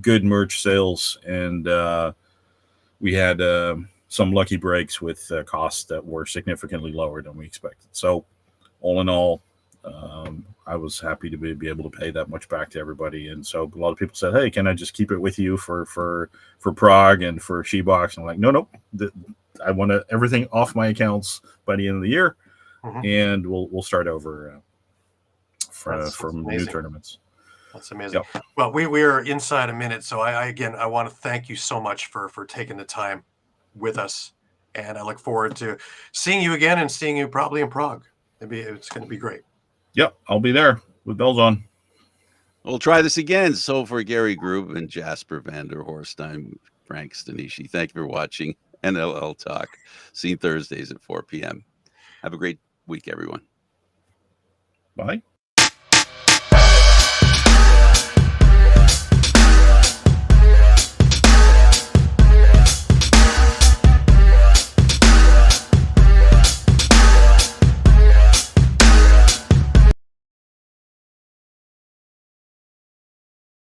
[SPEAKER 2] good merch sales, and we had some lucky breaks with costs that were significantly lower than we expected. So all in all, I was happy to be able to pay that much back to everybody. And so a lot of people said, hey, can I just keep it with you for Prague and for She-Box? And I'm like, no, I want everything off my accounts by the end of the year, and we'll start over from new tournaments.
[SPEAKER 3] That's amazing. Yep. Well, we are inside a minute, so I want to thank you so much for taking the time with us, and I look forward to seeing you again and seeing you probably in Prague. It's going to be great.
[SPEAKER 2] Yep, I'll be there with bells on.
[SPEAKER 1] We'll try this again. So for Gary Groob and Jasper van der Horst, I'm Frank Stanisci. Thank you for watching NLL Talk. Seen Thursdays at 4 p.m. Have a great week, everyone.
[SPEAKER 2] Bye.